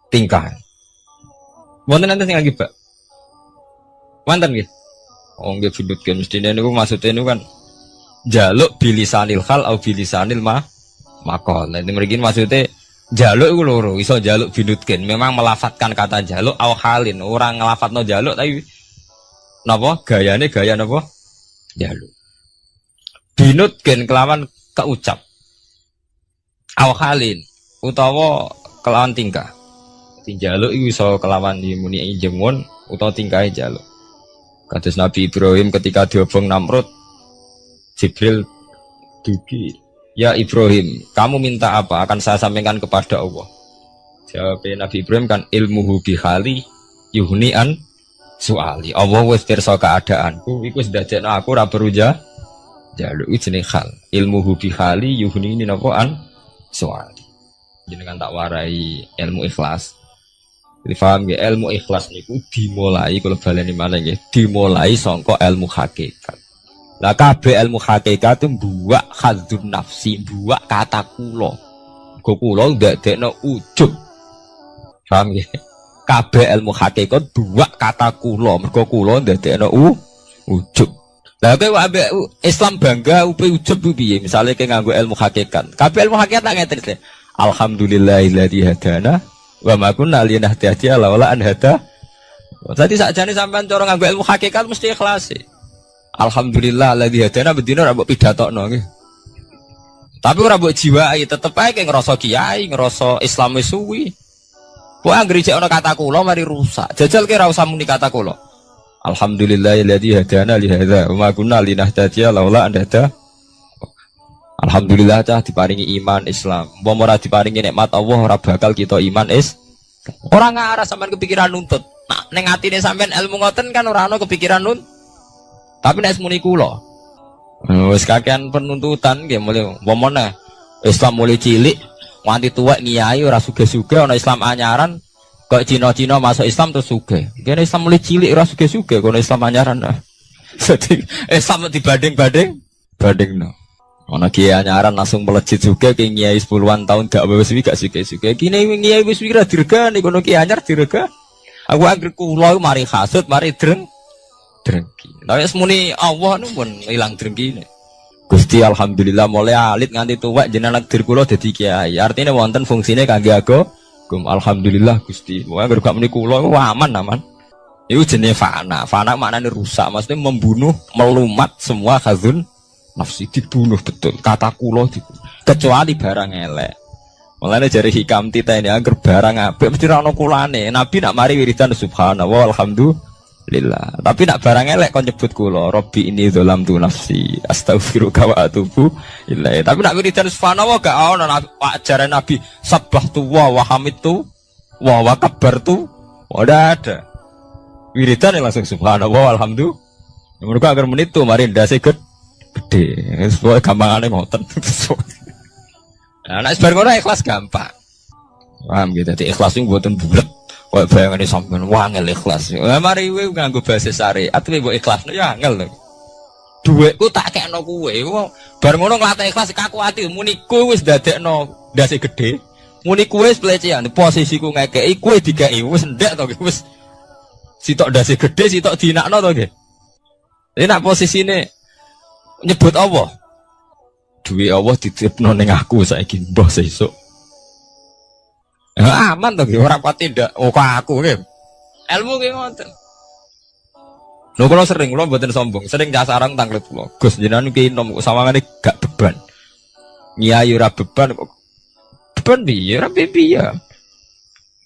Tingkah. Wonten nanti sing lagi Pak. Mantan nggih. Oh nggih binutken mestine niku maksudnya niku kan njaluk bilisanil hal au bilisanil maqal. Nah mriki maksudnya njaluk iku loro, iso njaluk binutken. Memang melafatkan kata njaluk au halin, orang ngelafatno njaluk tapi napa gayane gaya napa? Njaluk. Binutken kelawan keucap. Au halin utawa kelawan tingkah. Jaluk itu iso kelawan dimuni jengon utawa tingkahe jaluk. Kados Nabi Ibrahim ketika diobong Namrud, Jibril dugi, "Ya Ibrahim, kamu minta apa? Akan saya sampaikan kepada Allah." Jawab Nabi Ibrahim kan ilmuhu bihali yuhni an suali. Allah wis pirsa keadaanku, iku wis ndadekno aku ora perlu jaluk iki jenenge hal. Ilmuhu bihali yuhni ini napa an suali. Jenengan tak warai ilmu ikhlas. Difaham ya, ilmu ikhlas niku dimulai kalau baleni mana ya, dimulai sangka ilmu hakikat. Lah kabeh ilmu hakikat itu buak hadzun nafsi, buak kata kula. Kula ndadekno ujub. Paham ya? Kabeh ilmu hakikat buak kata kula, mergo kula ndadekno ujub. Lah kowe ambek Islam bangga upi ujub piye? Misale kowe nganggo ilmu hakikat. Kabeh ilmu hakikat tak ngeten. Alhamdulillahilladzi hadana wa ma kunna linahtadiya laula an hada. Tadi sakjane sampean cara nganggo ilmu hakikat mesti ikhlas. Alhamdulillah alladzi hadana bedino ora mbok pidatokno nggih. Tapi ora mbok jiwai, tetep ae ngrasa kiai, ngrasa Islam wis suwi. Kok anggere jek ana kata kula mari rusak. Jajal ki ora usah muni kata kula. Alhamdulillahilladzi hadana li hadza wa ma kunna linahtadiya laula an hada. Alhamdulillah cah diparingi iman Islam. Umpama ora diparingi nikmat Allah ora bakal kita iman Islam. Orang ngarah sampean kepikiran nuntut. Nah, ning atine sampean ilmu ngoten kan ora ana kepikiran nuntut. Tapi nek muni kula. Wis kakean penuntutan nggih mulai umpamane Islam mulai cilik nganti tuwek ngiyai ora sugih-sugih ana Islam anyaran kok Cina-Cina masuk Islam terus sugih. Kene Islam mulai cilik ora sugih-sugih kono Islam anyaran. Jadi Islam dibanding-no. Ana kiai anyaran langsung melejit sugih ki ngiyai 10-an tahun gak wis gak sugih-sugih. Kene ngiyai wis wira diregani kono kiai anyar direga. Aku anggere kula mari hasud, mari drengki. Tapi semuni Allah nu pun ilang drengkine. Gusti alhamdulillah mulai alit nganti tuwek jenengan takdir kula dadi kiai. Artinya wonten fungsine kangge agama. Alhamdulillah Gusti. Wah anggere gak muni kula aman. Itu jenis fana. Fana maknanya rusak, maksudnya membunuh, melumat semua khazun nafsi, dibunuh betul. Kata kula dibunuh. Kecuali barang elek. Mulane jari hikam tita ini agar barang apik mesti ra ono kulane. Nabi nak mari wiridan subhanallah alhamdulillah. Tapi nak barang elek kon nyebut kula, Rabbi ini dzalamtu nafsi, astaghfiruka wa atubu ilaih. Tapi nak wiridan subhanallah gak ono ajaran Nabi sabbahtu wa hamidtu wa kabbartu. Ora ada. Wiridan langsung subhanallah alhamdulillah. Mereka agar menit tuh mari ndase gede. Semua gampangane ngoten. Nah, nek bar ngono ikhlas gampang. Paham gitu. Dadi ikhlas sing mboten bulet. Kok bayangane sampean wangel ikhlas. Mari kowe nganggo bahasa syariat kowe mbok ikhlasno ya angel lho. Dhuwitku tak kekno kowe. Bar ngono nglatih ikhlas kaku ati muni kowe wis dadekno ndase gede. Muni kowe wis pelecehan. Posisiku ngekeki kowe dikeki wis ndek to wis. Sitok ndase gede sitok dinakno to nggih. Ini nak posisine nyebut Allah. Duwe Allah dititipno ning aku saiki mbah sesuk. Ya aman to nggih ora pati ndak kok aku nggih. Ilmu ki ngoten. Lho kula sering kula mboten sombong, sering casarang tanglet kula. Gus jenengan ki nom sawangane gak beban. Nyai ora beban kok. Beban piye? Ora piye.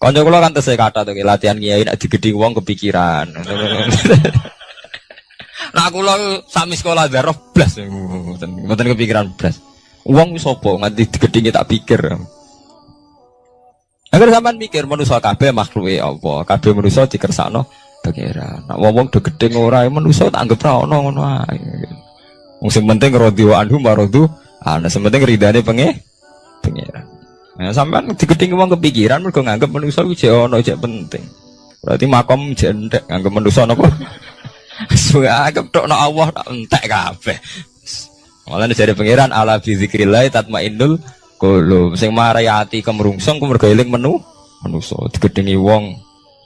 Kanca kula kan tesih kata to latihan nyai nek digedhi wong kepikiran. Nah kula sami sekolah darah blas mboten kepikiran blas. Wong wis sapa nganti digedhi tak pikir. Agar sampean mikir manusa kabeh makhluke apa? Kabeh manusa dikersakno pangeran. Nek wong do gedhe ora manusa tak anggap ra ono ngono ae. Wong sing penting radhiwa anhu maradu, ana sing penting ridane pangeran. Nah sampean digedhe wong kepikiran mergo nganggep manusa kuwi jek ono jek penting. Berarti makom jek entek nganggep manusa napa? Anggap tokno Allah tak entek kabeh. Mulane jare pangeran ala bi zikrillah tatmainnul qulub. Sing marai ati kemrungsung ku mergo eling manusa. Digedhengi wong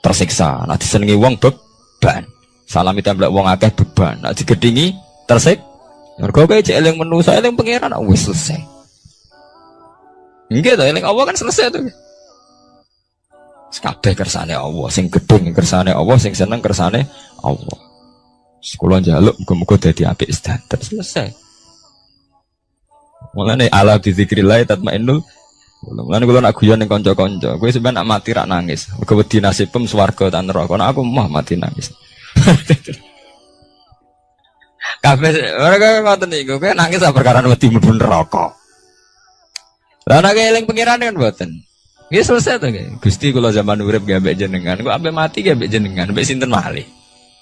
tersiksa, nek disenengi wong beban. Salami temblek wong akeh beban. Nek digedhengi tersik mergo kowe jek eling manusa, eling pangeran wis selesai. Nggih to, eling Allah kan selesai to. Kabeh kersane Allah, sing gedung kersane Allah, sing seneng kersane Allah. Sekolah jaluk muga-muga dadi apik standar selesai. Mulane ala bi zikrillah tatmainnul. Mulane kula nak guyon ning kanca-kanca, kowe sampeyan nak mati rak nangis. Mergo wedi nasibem swarga ta neraka. Nek aku mah mati nangis. Kabeh ora ngoten niku, kowe nangis perkara wedi mlebu neraka. Lah nek eling pengiran kan mboten. Nggih selesai to nggih. Gusti kula zaman urip nggih ambek jenengan, kok ambek mati nggih ambek jenengan, ambek sinten malih.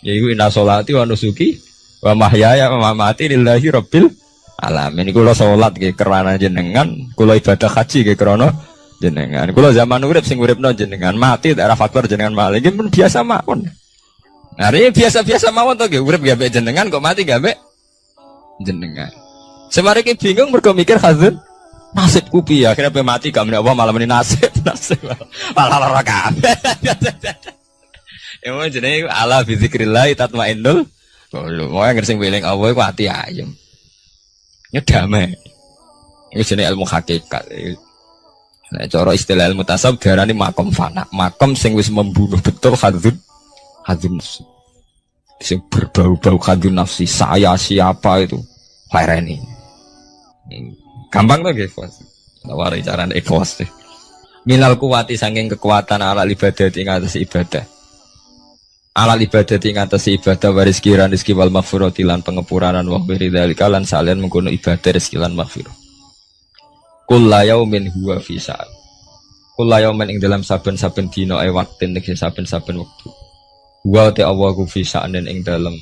Yaiku inna sholati wa nusuki wa mahyaya wa mamati lillahi rabbil alamin. Kula salat nggih krana jenengan, kula ibadah haji nggih krana jenengan. Kula zaman urip sing uripno jenengan, mati daerah faktor jenengan malih nggih pun biasa mawon. Nah, ini biasa-biasa mawon to nggih urip nggih ambek jenengan kok mati nggih ambek jenengan. Semare ki bingung mergo mikir hazun nasibku piye akhirnya pe mati gak menapa malah meni nasib malah lara kabeh. Emang jenenge ala bi zikrillah tatmainnul qulub. Wong sing eling Allah iku ati ayem. Ya damai. Iku jenenge ilmu hakikat. Nek cara istilah ilmu tasawuf diarani makom fana. Makom sing wis membunuh betul hadzun nafsi. Sing berbau-bau hadzun nafsi. Saya siapa itu? Lereni. Gampang to nggih, Bos. Nawari carane ikhlas deh. Minal kuwati saking kekuatan ala ibadah ing atas ibadah. Ala ibadah ing atas ibadah waris kiran rezeki wal maghfirati lan pengepuranan wa beri dzalika lan salian mengkono ibadah rezeki lan maghfirah. Kullu yaumin huwa fi sa'at. kula yaumin ing dalam saben-saben dina waktin ing saben-saben wektu. Wa ta Allah ku fi sa'nin ing dalam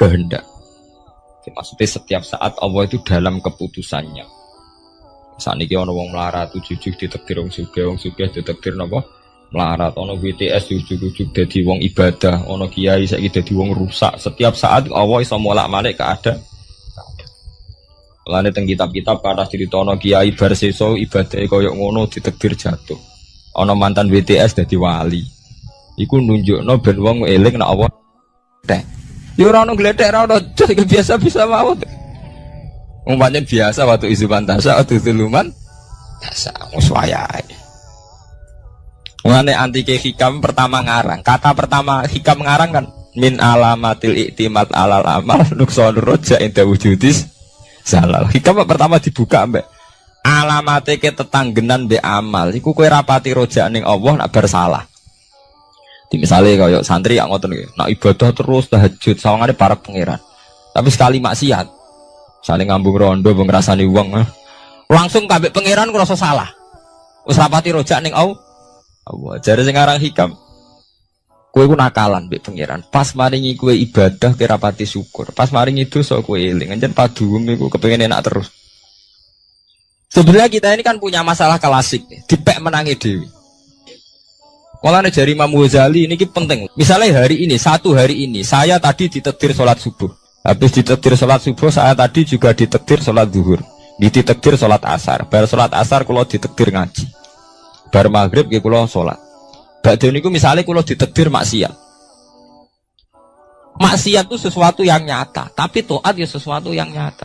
kehendak. Maksudnya setiap saat Allah itu dalam keputusannya. Saat ini ana wong melarat ujug-ujug ditakdir wong sugih ditakdir napa melarat, ana BTS ujug-ujug dadi wong ibadah, ana kiai saiki dadi wong rusak. Setiap saat Allah iso molak-malik keadaan. Mulane teng kitab-kitab kathah crita ana kiai bar sesa ibadahe kaya ngono ditakdir jatuh. Ana mantan BTS dadi wali. Iku nunjukno ben wong eling nek Allah teh. Ya ora ono gledek ora ono biasa bisa mawon. Umpamane biasa waktu isu pantasa waktu tuluman biasa wis wayahe. Mulane antike hikam pertama ngarang. Kata pertama hikam ngarang kan min alamatil iktimat alal amal nukson roja inda wujudis zalal. Hikam pertama dibuka mbek alamate ke tetanggenan mbek amal. Iku kowe rapati roja ning Allah nak bersalah. Di misalnya kaya santri yang ngoten iki, nak ibadah terus tahajud sawangane para pangeran. Tapi sekali maksiat, saling ngambung rondo mbok ngrasani wong, langsung kabeh pangeran ngrasa salah. Wis rapati rojak ning Allah. Jare sing aran hikam. Kowe ku nakalan mbek pangeran. Pas maringi kowe ibadah ki rapati syukur. Pas maringi dosa kowe eling. Anjen paduwem iku kepengin enak terus. Sebenarnya kita ini kan punya masalah klasik, dipek menangi dewi. Mulane jari Imam Ghazali ini penting. Misalnya hari ini, satu hari ini, saya tadi ditakdir sholat subuh. Habis ditakdir sholat subuh, saya tadi juga ditakdir sholat zuhur. Ditakdir sholat asar. Bar sholat asar, kalau ditakdir ngaji. Bar maghrib, kalau sholat. Badhe niku misalnya kalau ditakdir maksiat. Maksiat itu sesuatu yang nyata, tapi taat ya sesuatu yang nyata.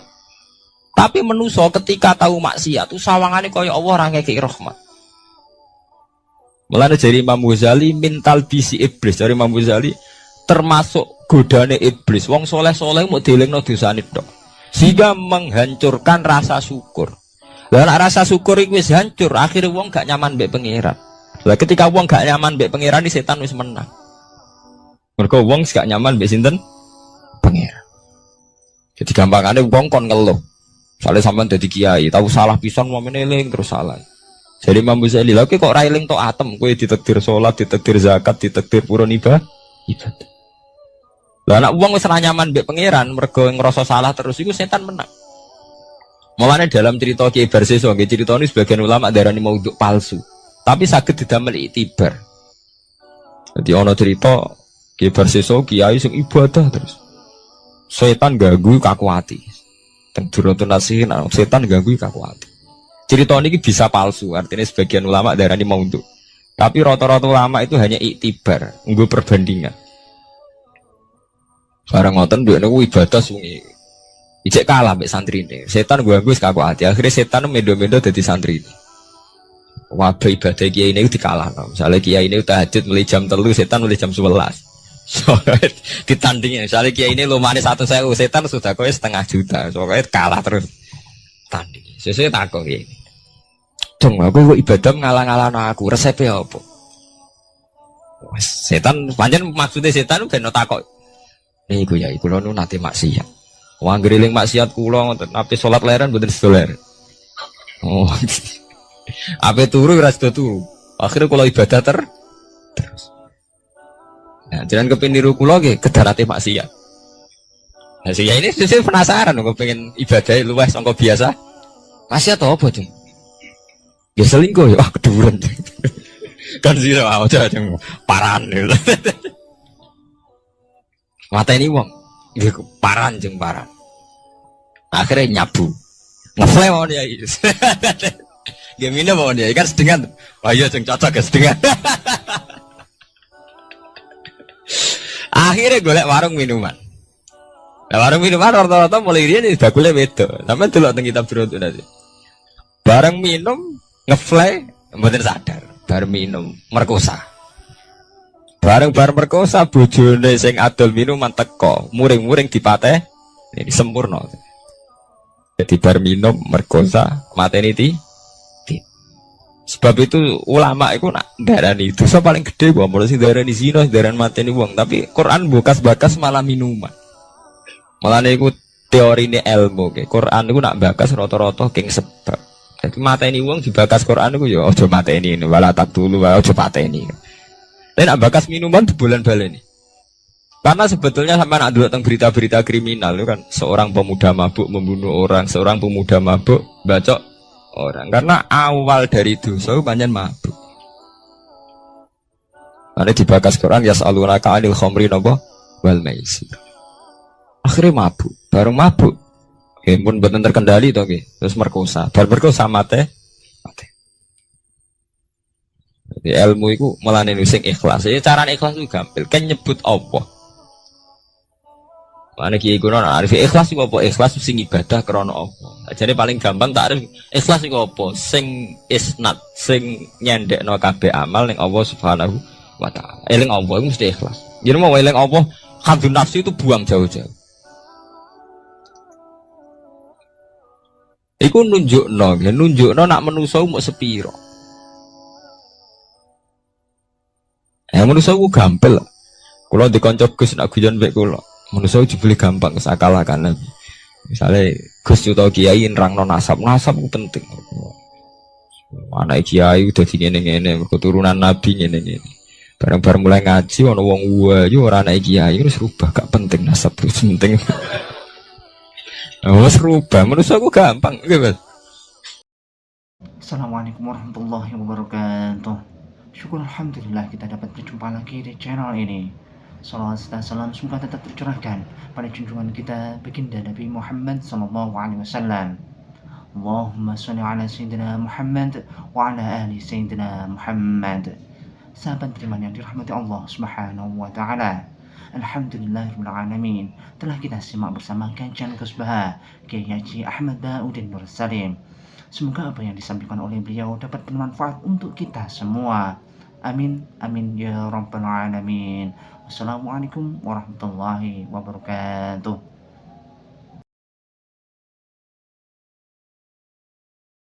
Tapi menuso ketika tahu maksiat, itu sawangane kaya Allah ora ngekeki rahmat. Mulane dari Imam Ghazali mintal bisi iblis. Dari Imam Ghazali termasuk godane iblis. Wong soleh-soleh mau dielingno dosane tok. Sehingga menghancurkan rasa syukur. Lah rasa syukur iku wis hancur, akhirnya wong gak nyaman mbek pangeran. Lah ketika wong gak nyaman mbek pangeran, setan wis menang. Mergo wong gak nyaman mbek sinten? Pangeran. Jadi gampangane wong kon ngeluh. Soale sampean dadi kiai, tahu salah pisan momene eling terus salah. Jadi Imam Ghazali, lha kok railing tok atem, kowe ditakdir salat, ditakdir zakat, ditakdir purun ibadah. Lah nek wong wis ra nyaman mbek pangeran, mergo ngrasa salah terus iku setan menang. Mulane dalam cerita Kiai Barseso, nggih critane sebagian ulama darani maudhu palsu, tapi saged didamel iktibar. Jadi ana cerita Kiai Barseso kiai sing ibadah terus. Setan ganggu kaku ati. Teng Durratun Nasihin, setan ganggu kaku ati. Cerita ini bisa palsu, artinya sebagian ulama darani maudhu. Tapi rata-rata ulama itu hanya iktibar, nggo perbandingan. Barang ngoten duwe niku ibadah sungi. Ijek kalah mbek santrine. Setan ganggu wis kaku ati. Akhire setan mendo-mendo dadi santri. Wabe ibadah kiai ini dikalahno. Misale kiai ini tahajud mulai jam 3, setan mulai jam 11. So, ditandingin. Misale kiai ini lumane 1.000, setan sudah kowe 0,5 juta. Soale kalah terus. Tanding. Sesuk takok iki. Dong, aku ibadah ngalah-ngalahno aku, resepnya apa? Setan, pancen maksudnya setan ben takok. Niku ya, kula nu nate maksiat. Wong ngriling maksiat kula ngoten, ape salat leren mboten sedoler. Oh. Ape turu ora sedo turu. Akhire kula ibadah terus. Nah, jenengan kepengin niru kula nggih kedarate maksiat. Nah, sing ini sesuk penasaran kok pengen ibadah luwih sangka biasa. Maksiat apa, Jung? Ya selingkuh ya, keduren. Kan sih aja yang paran. Mata ini wong, ini paran jeng paran. Akhirnya nyabu, ngeflame mau dia. Gimana mau dia? Kan sedengan. Wah iya jeng cocok ya sedengan. Akhirnya golek warung minuman. Nah, warung minuman rata-rata mulai dia nih bakulnya beda. Sampai dulu tentang kitab beruntung nanti. Bareng minum ngefly, mboten sadar. Bareng minum merkosa. Bareng merkosa bojone sing adol minuman teko, muring-muring dipateh. Ini sempurna. Jadi bareng minum merkosa mateni ti. Sebab itu ulama itu nak darani dosa paling gede gua mulai sing darani zina, darani mateni wong, tapi Quran bakas malah minuman. Malah niku teori ini ilmu ke Quran niku nak bakas rata-rata king sebab. Jadi mateni wong dibakas Quran iku ya aja mateni wala taqtulu wa aja pateni. Tapi nak bakas minuman bulan baleni. Karena sebetulnya sampai nak dulu tentang berita-berita kriminal itu kan seorang pemuda mabuk membunuh orang, seorang pemuda mabuk bacok orang. Karena awal dari dosa itu banyak mabuk. Ada dibakas Quran yas'alunaka 'anil khamri napa wal maisir. Akhirnya mabuk, baru mabuk. Pun betul terkendali toh terus merkosa, bar merkosa mate. Jadi ilmu itu melane sing ikhlas. Jadi cara ikhlas itu gampil, kan nyebut Allah. Mana kiai kuno arif ikhlas itu apa? Ikhlas sing ibadah krana Allah. Jadi paling gampang tak arif ikhlas itu apa? Sing isnad, sing nyendekno kabeh amal ning Allah Subhanahu wa taala. Eling Allah itu mesti ikhlas. Jadi mau eling Allah, hadun nafsi itu buang jauh-jauh. Iku nunjukno nak menuso mau sepiro. Menuso ku gampil. Kulo dikonco Gus nak guyon mek kulo. Menuso jebule gampang kesakalakan. Misale Gus yuta kiai nerangno nasab ku penting. Anak kiai udah ngene-ngene keturunan nabi ngene-ngene. Bareng-bareng mulai ngaji ana wong wayu ora anak kiai terus rubah gak penting nasab itu penting. Oh, serubah, menurut aku gampang, gitu. Assalamualaikum warahmatullahi wabarakatuh. Syukur alhamdulillah kita dapat berjumpa lagi di channel ini. Salawat dan salam semoga tetap tercurahkan pada junjungan kita baginda Nabi Muhammad sallallahu alaihi wasallam. Allahumma shalli ala sayyidina Muhammad wa ala ali sayyidina Muhammad. Sahabat beriman yang dirahmati Allah Subhanahu wa taala. Alhamdulillahirrahmanirrahim. Telah kita simak bersama kajian Gus Baha Kiai Haji Ahmad Dauddin Nur Salim. Semoga apa yang disampaikan oleh beliau dapat bermanfaat untuk kita semua. Amin, amin ya rabbal alamin. Wassalamualaikum warahmatullahi wabarakatuh.